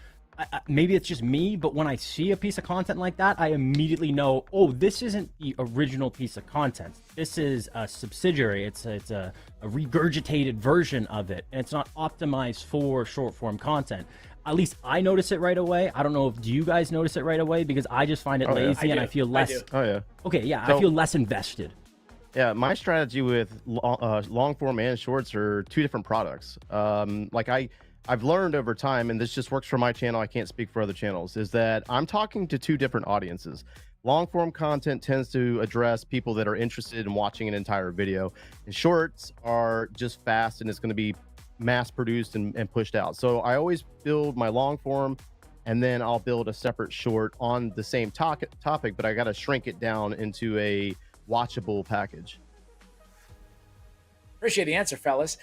Maybe it's just me, but when I see a piece of content like that, I immediately know, oh, this isn't the original piece of content. This is a subsidiary. It's a regurgitated version of it, and it's not optimized for short form content. At least I notice it right away. I don't know if do you guys notice it right away, because I just find it lazy and I feel less. Oh yeah. Okay, yeah, So, I feel less invested. Yeah, my strategy with long form and shorts are two different products. Like I've learned over time, and this just works for my channel, I can't speak for other channels, is that I'm talking to two different audiences. Long form content tends to address people that are interested in watching an entire video, and shorts are just fast and it's going to be mass produced and pushed out. So I always build my long form, and then I'll build a separate short on the same topic, but I got to shrink it down into a watchable package. Appreciate the answer, fellas.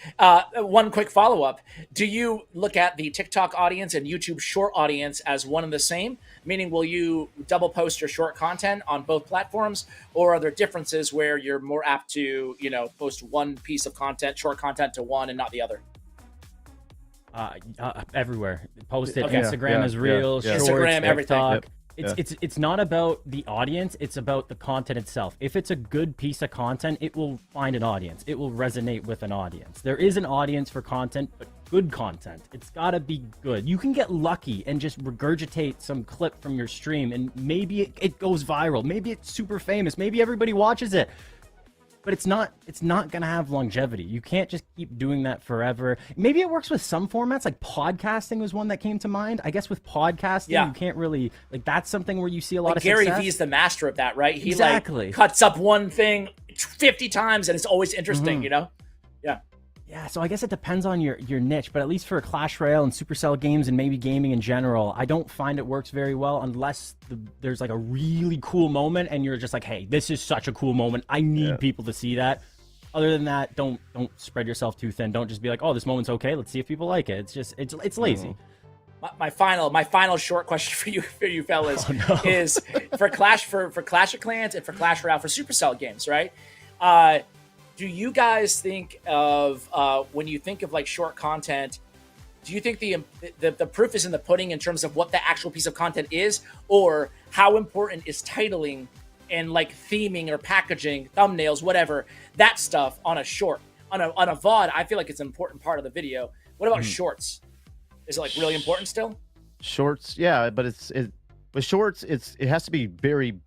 One quick follow-up. Do you look at the TikTok audience and YouTube short audience as one and the same? Meaning, will you double post your short content on both platforms, or are there differences where you're more apt to, post one piece of content, short content, to one and not the other? Everywhere. Post it. Okay. Instagram is real. Yeah. Shorts, Instagram, everything. TikTok. Yep. It's not about the audience. It's about the content itself. If it's a good piece of content, it will find an audience. It will resonate with an audience. There is an audience for content, but good content. It's got to be good. You can get lucky and just regurgitate some clip from your stream, and maybe it goes viral. Maybe it's super famous. Maybe everybody watches it. But it's not gonna have longevity. You can't just keep doing that forever. Maybe it works with some formats, like podcasting was one that came to mind. I guess with podcasting, you can't really, like, that's something where you see a lot of Gary success. Vee's the master of that, right? He Exactly. like cuts up one thing 50 times and it's always interesting, you know? Yeah. Yeah, so I guess it depends on your niche, but at least for Clash Royale and Supercell games and maybe gaming in general, I don't find it works very well unless there's like a really cool moment and you're just like, hey, this is such a cool moment. I need people to see that. Other than that, don't spread yourself too thin. Don't just be like, oh, this moment's okay. Let's see if people like it. It's just it's lazy. My final short question for you fellas is for Clash of Clans and for Clash Royale for Supercell games, right? Do you guys think of when you think of like short content? Do you think the proof is in the pudding in terms of what the actual piece of content is, or how important is titling and like theming or packaging, thumbnails, whatever that stuff on a short on a VOD? I feel like it's an important part of the video. What about shorts? Is it like really important still? Shorts, yeah, but with shorts, it has to be very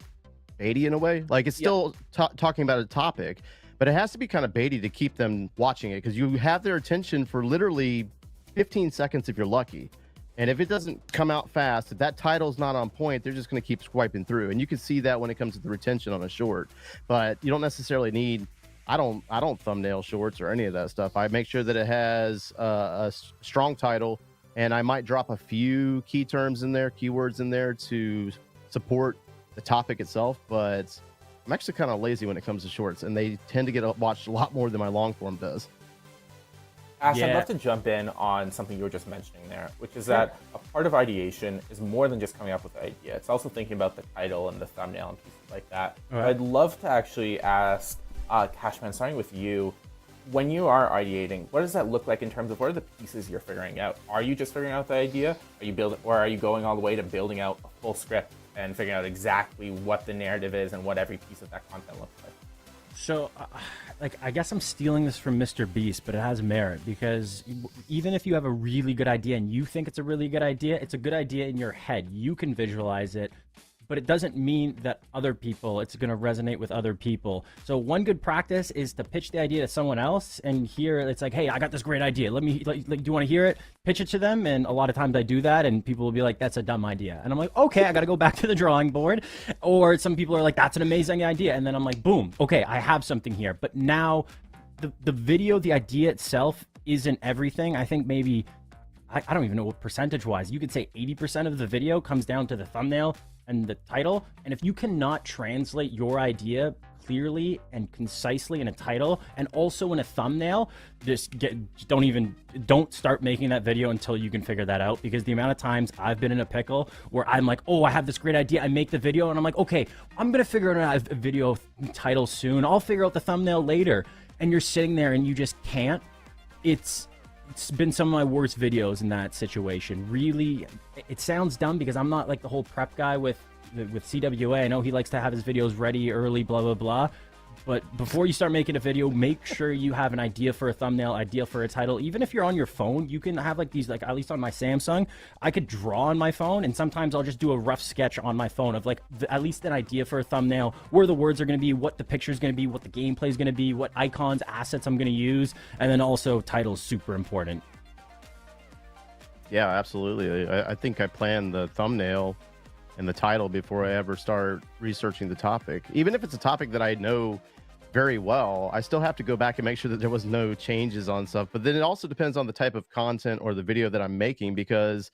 baity in a way. Like it's still talking about a topic, but it has to be kind of baity to keep them watching it, because you have their attention for literally 15 seconds if you're lucky. And if it doesn't come out fast, if that title's not on point, they're just going to keep swiping through. And you can see that when it comes to the retention on a short. But you don't necessarily need, I don't thumbnail shorts or any of that stuff. I make sure that it has a strong title, and I might drop a few key terms in there, keywords in there to support the topic itself. But I'm actually kind of lazy when it comes to shorts, and they tend to get watched a lot more than my long form does. Ash, I'd love to jump in on something you were just mentioning there, which is that a part of ideation is more than just coming up with the idea. It's also thinking about the title and the thumbnail and pieces like that. Right. I'd love to actually ask Cashman, starting with you, when you are ideating, what does that look like in terms of what are the pieces you're figuring out? Are you just figuring out the idea? Are you building, or are you going all the way to building out a full script and figuring out exactly what the narrative is and what every piece of that content looks like? So, like, I guess I'm stealing this from Mr. Beast, but it has merit, because even if you have a really good idea and you think it's a really good idea, it's a good idea in your head. You can visualize it, but it doesn't mean that it's going to resonate with other people. So one good practice is to pitch the idea to someone else, and here it's like, hey, I got this great idea. Let me, do you want to hear it? Pitch it to them. And a lot of times I do that, and people will be like, that's a dumb idea. And I'm like, okay, I got to go back to the drawing board. Or some people are like, that's an amazing idea. And then I'm like, boom, okay, I have something here. But now the video, the idea itself isn't everything. I think maybe, I don't even know what percentage wise, you could say 80% of the video comes down to the thumbnail and the title. And if you cannot translate your idea clearly and concisely in a title and also in a thumbnail, don't start making that video until you can figure that out. Because the amount of times I've been in a pickle where I'm like, oh, I have this great idea, I make the video and I'm like, okay, I'm gonna figure out a video title soon, I'll figure out the thumbnail later, and you're sitting there and you just can't. It's been some of my worst videos in that situation. Really, it sounds dumb because I'm not like the whole prep guy with CWA. I know he likes to have his videos ready early, blah, blah, blah. But before you start making a video, make sure you have an idea for a thumbnail, idea for a title. Even if you're on your phone, you can have like these, like at least on my Samsung, I could draw on my phone, and sometimes I'll just do a rough sketch on my phone of like at least an idea for a thumbnail, where the words are going to be, what the picture is going to be, what the gameplay is going to be, what icons, assets I'm going to use, and then also titles, super important. Yeah, absolutely. I think I plan the thumbnail and the title before I ever start researching the topic. Even if it's a topic that I know very well, I still have to go back and make sure that there was no changes on stuff. But then it also depends on the type of content or the video that I'm making, because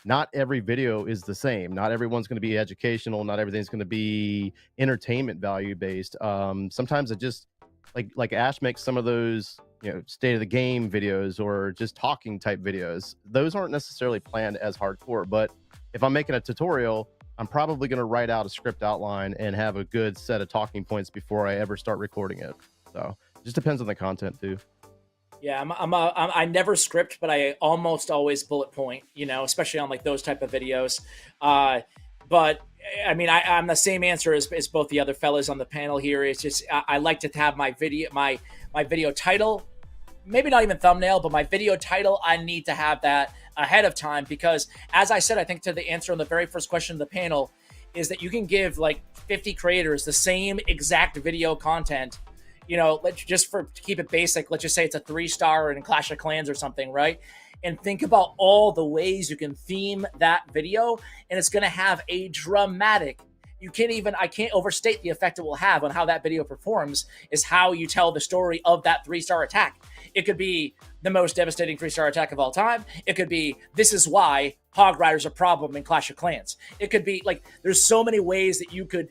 not every video is the same. Not everyone's going to be educational. Not everything's going to be entertainment value based. Sometimes it just like Ash makes some of those, state of the game videos or just talking type videos. Those aren't necessarily planned as hardcore, but if I'm making a tutorial, I'm probably going to write out a script outline and have a good set of talking points before I ever start recording it. So it just depends on the content too. Yeah, I never script, but I almost always bullet point, especially on like those type of videos. But I mean, I'm the same answer as both the other fellas on the panel here. It's just, I like to have my video title, maybe not even thumbnail, but my video title, I need to have that ahead of time, because as I said, I think to the answer on the very first question of the panel is that you can give like 50 creators the same exact video content. Let's just to keep it basic, let's just say it's a 3-star in Clash of Clans or something, right? And think about all the ways you can theme that video, and it's going to have a dramatic, I can't overstate the effect it will have on how that video performs, is how you tell the story of that 3-star attack. It could be the most devastating 3-star attack of all time. It could be, this is why Hog Rider's a problem in Clash of Clans. It could be like, there's so many ways that you could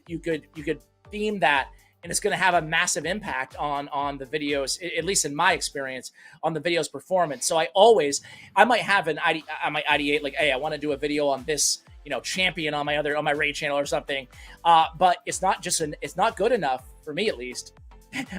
theme that, and it's going to have a massive impact on the videos, at least in my experience, on the video's performance. So I might ideate like, hey, I want to do a video on this, champion on my raid channel or something. But it's not good enough for me, at least.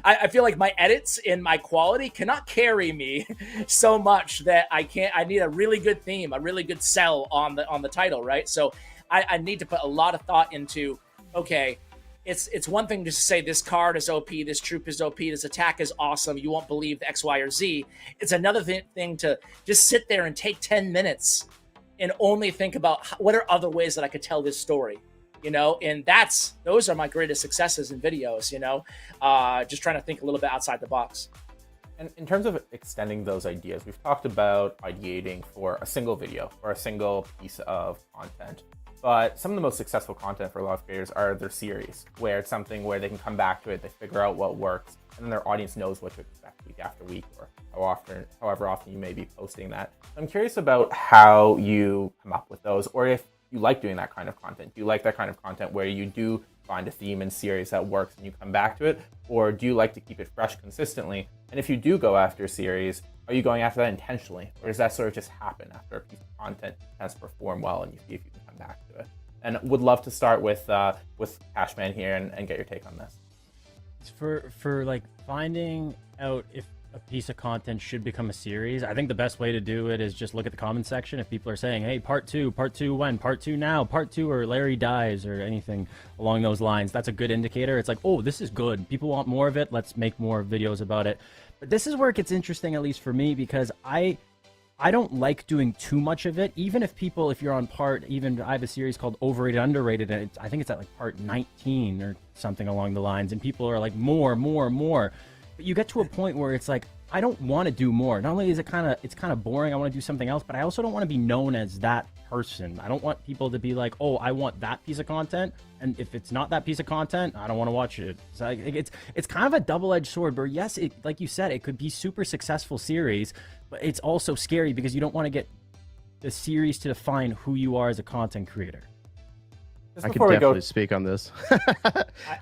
I feel like my edits and my quality cannot carry me so much that I need a really good theme, a really good sell on the title, right? So I need to put a lot of thought into, okay, it's one thing to say this card is OP, this troop is OP, this attack is awesome, you won't believe X, Y, or Z. It's another thing to just sit there and take 10 minutes and only think about what are other ways that I could tell this story, and those are my greatest successes in videos, just trying to think a little bit outside the box. And in terms of extending those ideas, we've talked about ideating for a single video or a single piece of content. But some of the most successful content for a lot of creators are their series, where it's something where they can come back to it, they figure out what works, and then their audience knows what to expect week after week, or however often you may be posting that. I'm curious about how you come up with those, or if you like doing that kind of content. Do you like that kind of content where you do find a theme and series that works and you come back to it? Or do you like to keep it fresh consistently? And if you do go after a series, are you going after that intentionally? Or does that sort of just happen after a piece of content has performed well and you see if you can come back to it? And would love to start with Cashman here and get your take on this. For like finding out if a piece of content should become a series, I think the best way to do it is just look at the comment section. If people are saying, hey, part two when, part 2 now, part 2 or Larry dies or anything along those lines, that's a good indicator. It's like, oh, this is good, people want more of it, let's make more videos about it. But this is where it gets interesting, at least for me, because I don't like doing too much of it. Even if you're on I have a series called Overrated, Underrated, and I think it's at like part 19 or something along the lines, and people are like, more. But you get to a point where it's like, I don't want to do more. Not only is it's kind of boring, I want to do something else, but I also don't want to be known as that person. I don't want people to be like, oh, I want that piece of content, and if it's not that piece of content, I don't want to watch it. So it's kind of a double-edged sword, where yes, like you said, it could be super successful series, but it's also scary because you don't want to get the series to define who you are as a content creator. I can definitely speak on this.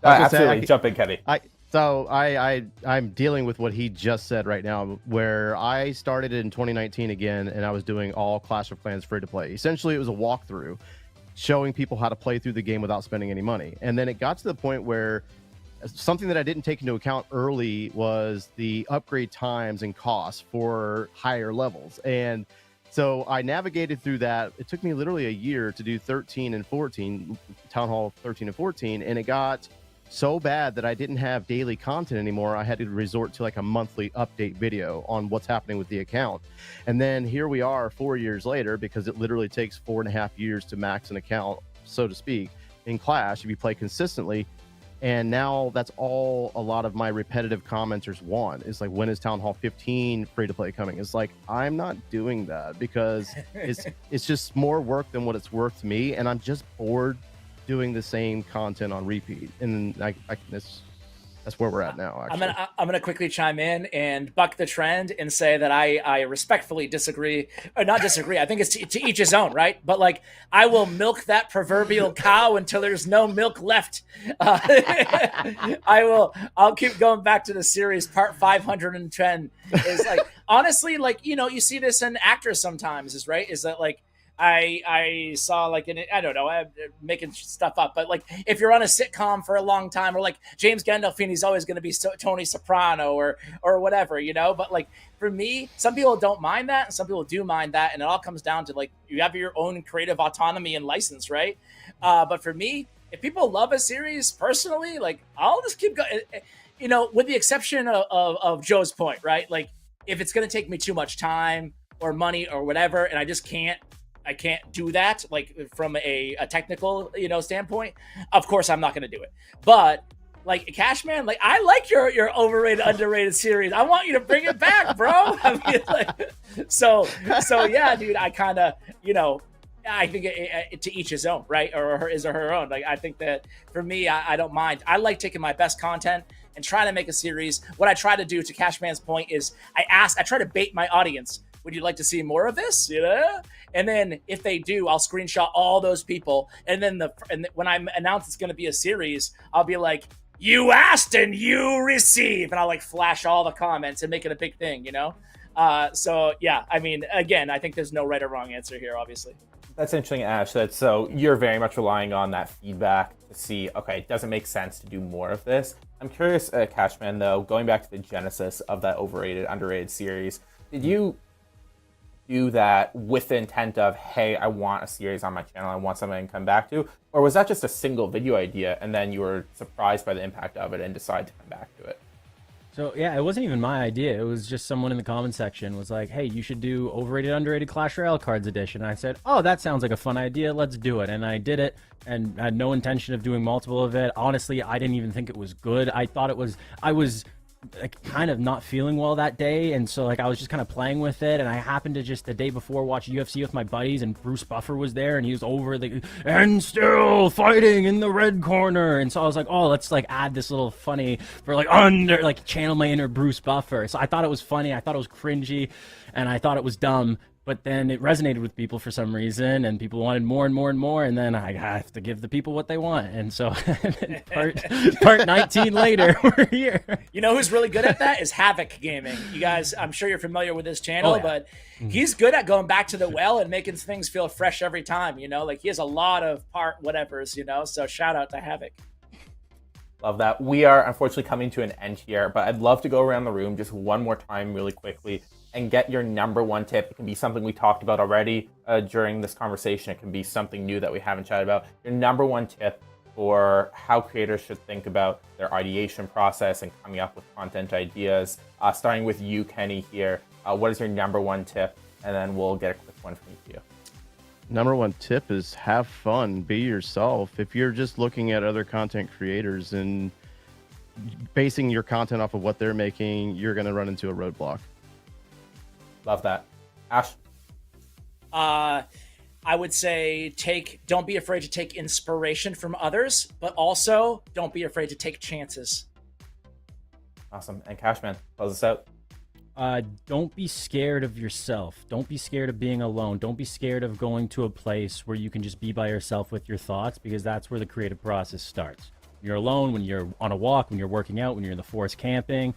Absolutely, jump in, Kenny. I'm dealing with what he just said right now, where I started in 2019 again, and I was doing all Clash of Clans free to play. Essentially, it was a walkthrough showing people how to play through the game without spending any money. And then it got to the point where something that I didn't take into account early was the upgrade times and costs for higher levels. And so I navigated through that. It took me literally a year to do 13 and 14, Town Hall 13 and 14, and it got so bad that I didn't have daily content anymore. I had to resort to like a monthly update video on what's happening with the account. And then here we are 4 years later, because it literally takes 4.5 years to max an account, so to speak, in Clash if you play consistently. And now that's all a lot of my repetitive commenters want. It's like, when is Town Hall 15 free to play coming? It's like, I'm not doing that because it's just more work than what it's worth to me, and I'm just bored doing the same content on repeat. And that's where we're at now, actually. I'm gonna quickly chime in and buck the trend and say that I respectfully disagree, or not disagree. I think it's to each his own, right? But like, I will milk that proverbial cow until there's no milk left. I'll keep going back to the series. Part 510 is like, honestly, like, you see this in actors sometimes, is that like, I saw like I don't know, I'm making stuff up, but like if you're on a sitcom for a long time, or like James Gandolfini's always going to be Tony Soprano or whatever, you know. But like for me, some people don't mind that, and some people do mind that, and it all comes down to like you have your own creative autonomy and license, right? But for me, if people love a series personally, like I'll just keep going. You know, with the exception of Joe's point, right? Like if it's going to take me too much time or money or whatever, and I can't do that, like from a technical, you know, standpoint, of course I'm not going to do it. But like Cashman, like I like your overrated, underrated series. I want you to bring it back, bro. I mean, like, so yeah, dude, I kind of, you know, I think to each his own, right? Or her own. Like, I think that for me, I don't mind. I like taking my best content and trying to make a series. What I try to do, to Cashman's point, is I try to bait my audience. Would you like to see more of this? You know? And then if they do, I'll screenshot all those people. And then when I announce it's going to be a series, I'll be like, you asked and you receive. And I'll like flash all the comments and make it a big thing, you know? So yeah, I mean, again, I think there's no right or wrong answer here, obviously. That's interesting, Ash. So you're very much relying on that feedback to see, okay, it doesn't make sense to do more of this. I'm curious, Cashman, though, going back to the genesis of that overrated, underrated series, did you do that with the intent of, hey, I want a series on my channel, I want something I can come back to? Or was that just a single video idea and then you were surprised by the impact of it and decided to come back to it? So yeah, it wasn't even my idea. It was just someone in the comment section was like, hey, you should do overrated, underrated Clash Royale cards edition. And I said, oh, that sounds like a fun idea. Let's do it. And I did it and had no intention of doing multiple of it. Honestly, I didn't even think it was good. I was like kind of not feeling well that day, and so like I was just kind of playing with it, and I happened to just the day before watch UFC with my buddies, and Bruce Buffer was there, and he was over the and still fighting in the red corner, and so I was like, oh, let's like add this little funny for like channel my inner Bruce Buffer. So I thought it was funny, I thought it was cringy, and I thought it was dumb. But then it resonated with people for some reason, and people wanted more and more and more, and then I have to give the people what they want. And so part 19 later, we're here. You know who's really good at that is Havoc Gaming. You guys, I'm sure you're familiar with his channel, but he's good at going back to the well and making things feel fresh every time, you know? Like, he has a lot of part whatevers, you know? So shout out to Havoc. Love that. We are unfortunately coming to an end here, but I'd love to go around the room just one more time really quickly and get your number one tip. It can be something we talked about already during this conversation. It can be something new that we haven't chatted about. Your number one tip for how creators should think about their ideation process and coming up with content ideas. Starting with you, Kenny, here. What is your number one tip? And then we'll get a quick one from you. Number one tip is have fun, be yourself. If you're just looking at other content creators and basing your content off of what they're making, you're going to run into a roadblock. Love that. Ash? I would say don't be afraid to take inspiration from others, but also don't be afraid to take chances. Awesome. And Cashman, close us out. Don't be scared of yourself. Don't be scared of being alone. Don't be scared of going to a place where you can just be by yourself with your thoughts, because that's where the creative process starts. When you're alone, when you're on a walk, when you're working out, when you're in the forest camping.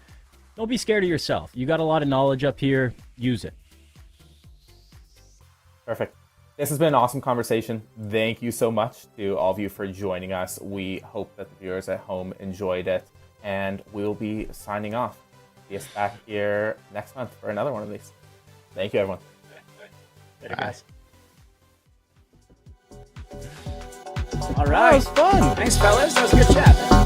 Don't be scared of yourself. You got a lot of knowledge up here. Use it. Perfect. This has been an awesome conversation. Thank you so much to all of you for joining us. We hope that the viewers at home enjoyed it, and we'll be signing off. See us back here next month for another one of these. Thank you, everyone. Bye. All right. That was fun. Thanks, fellas. That was a good chat.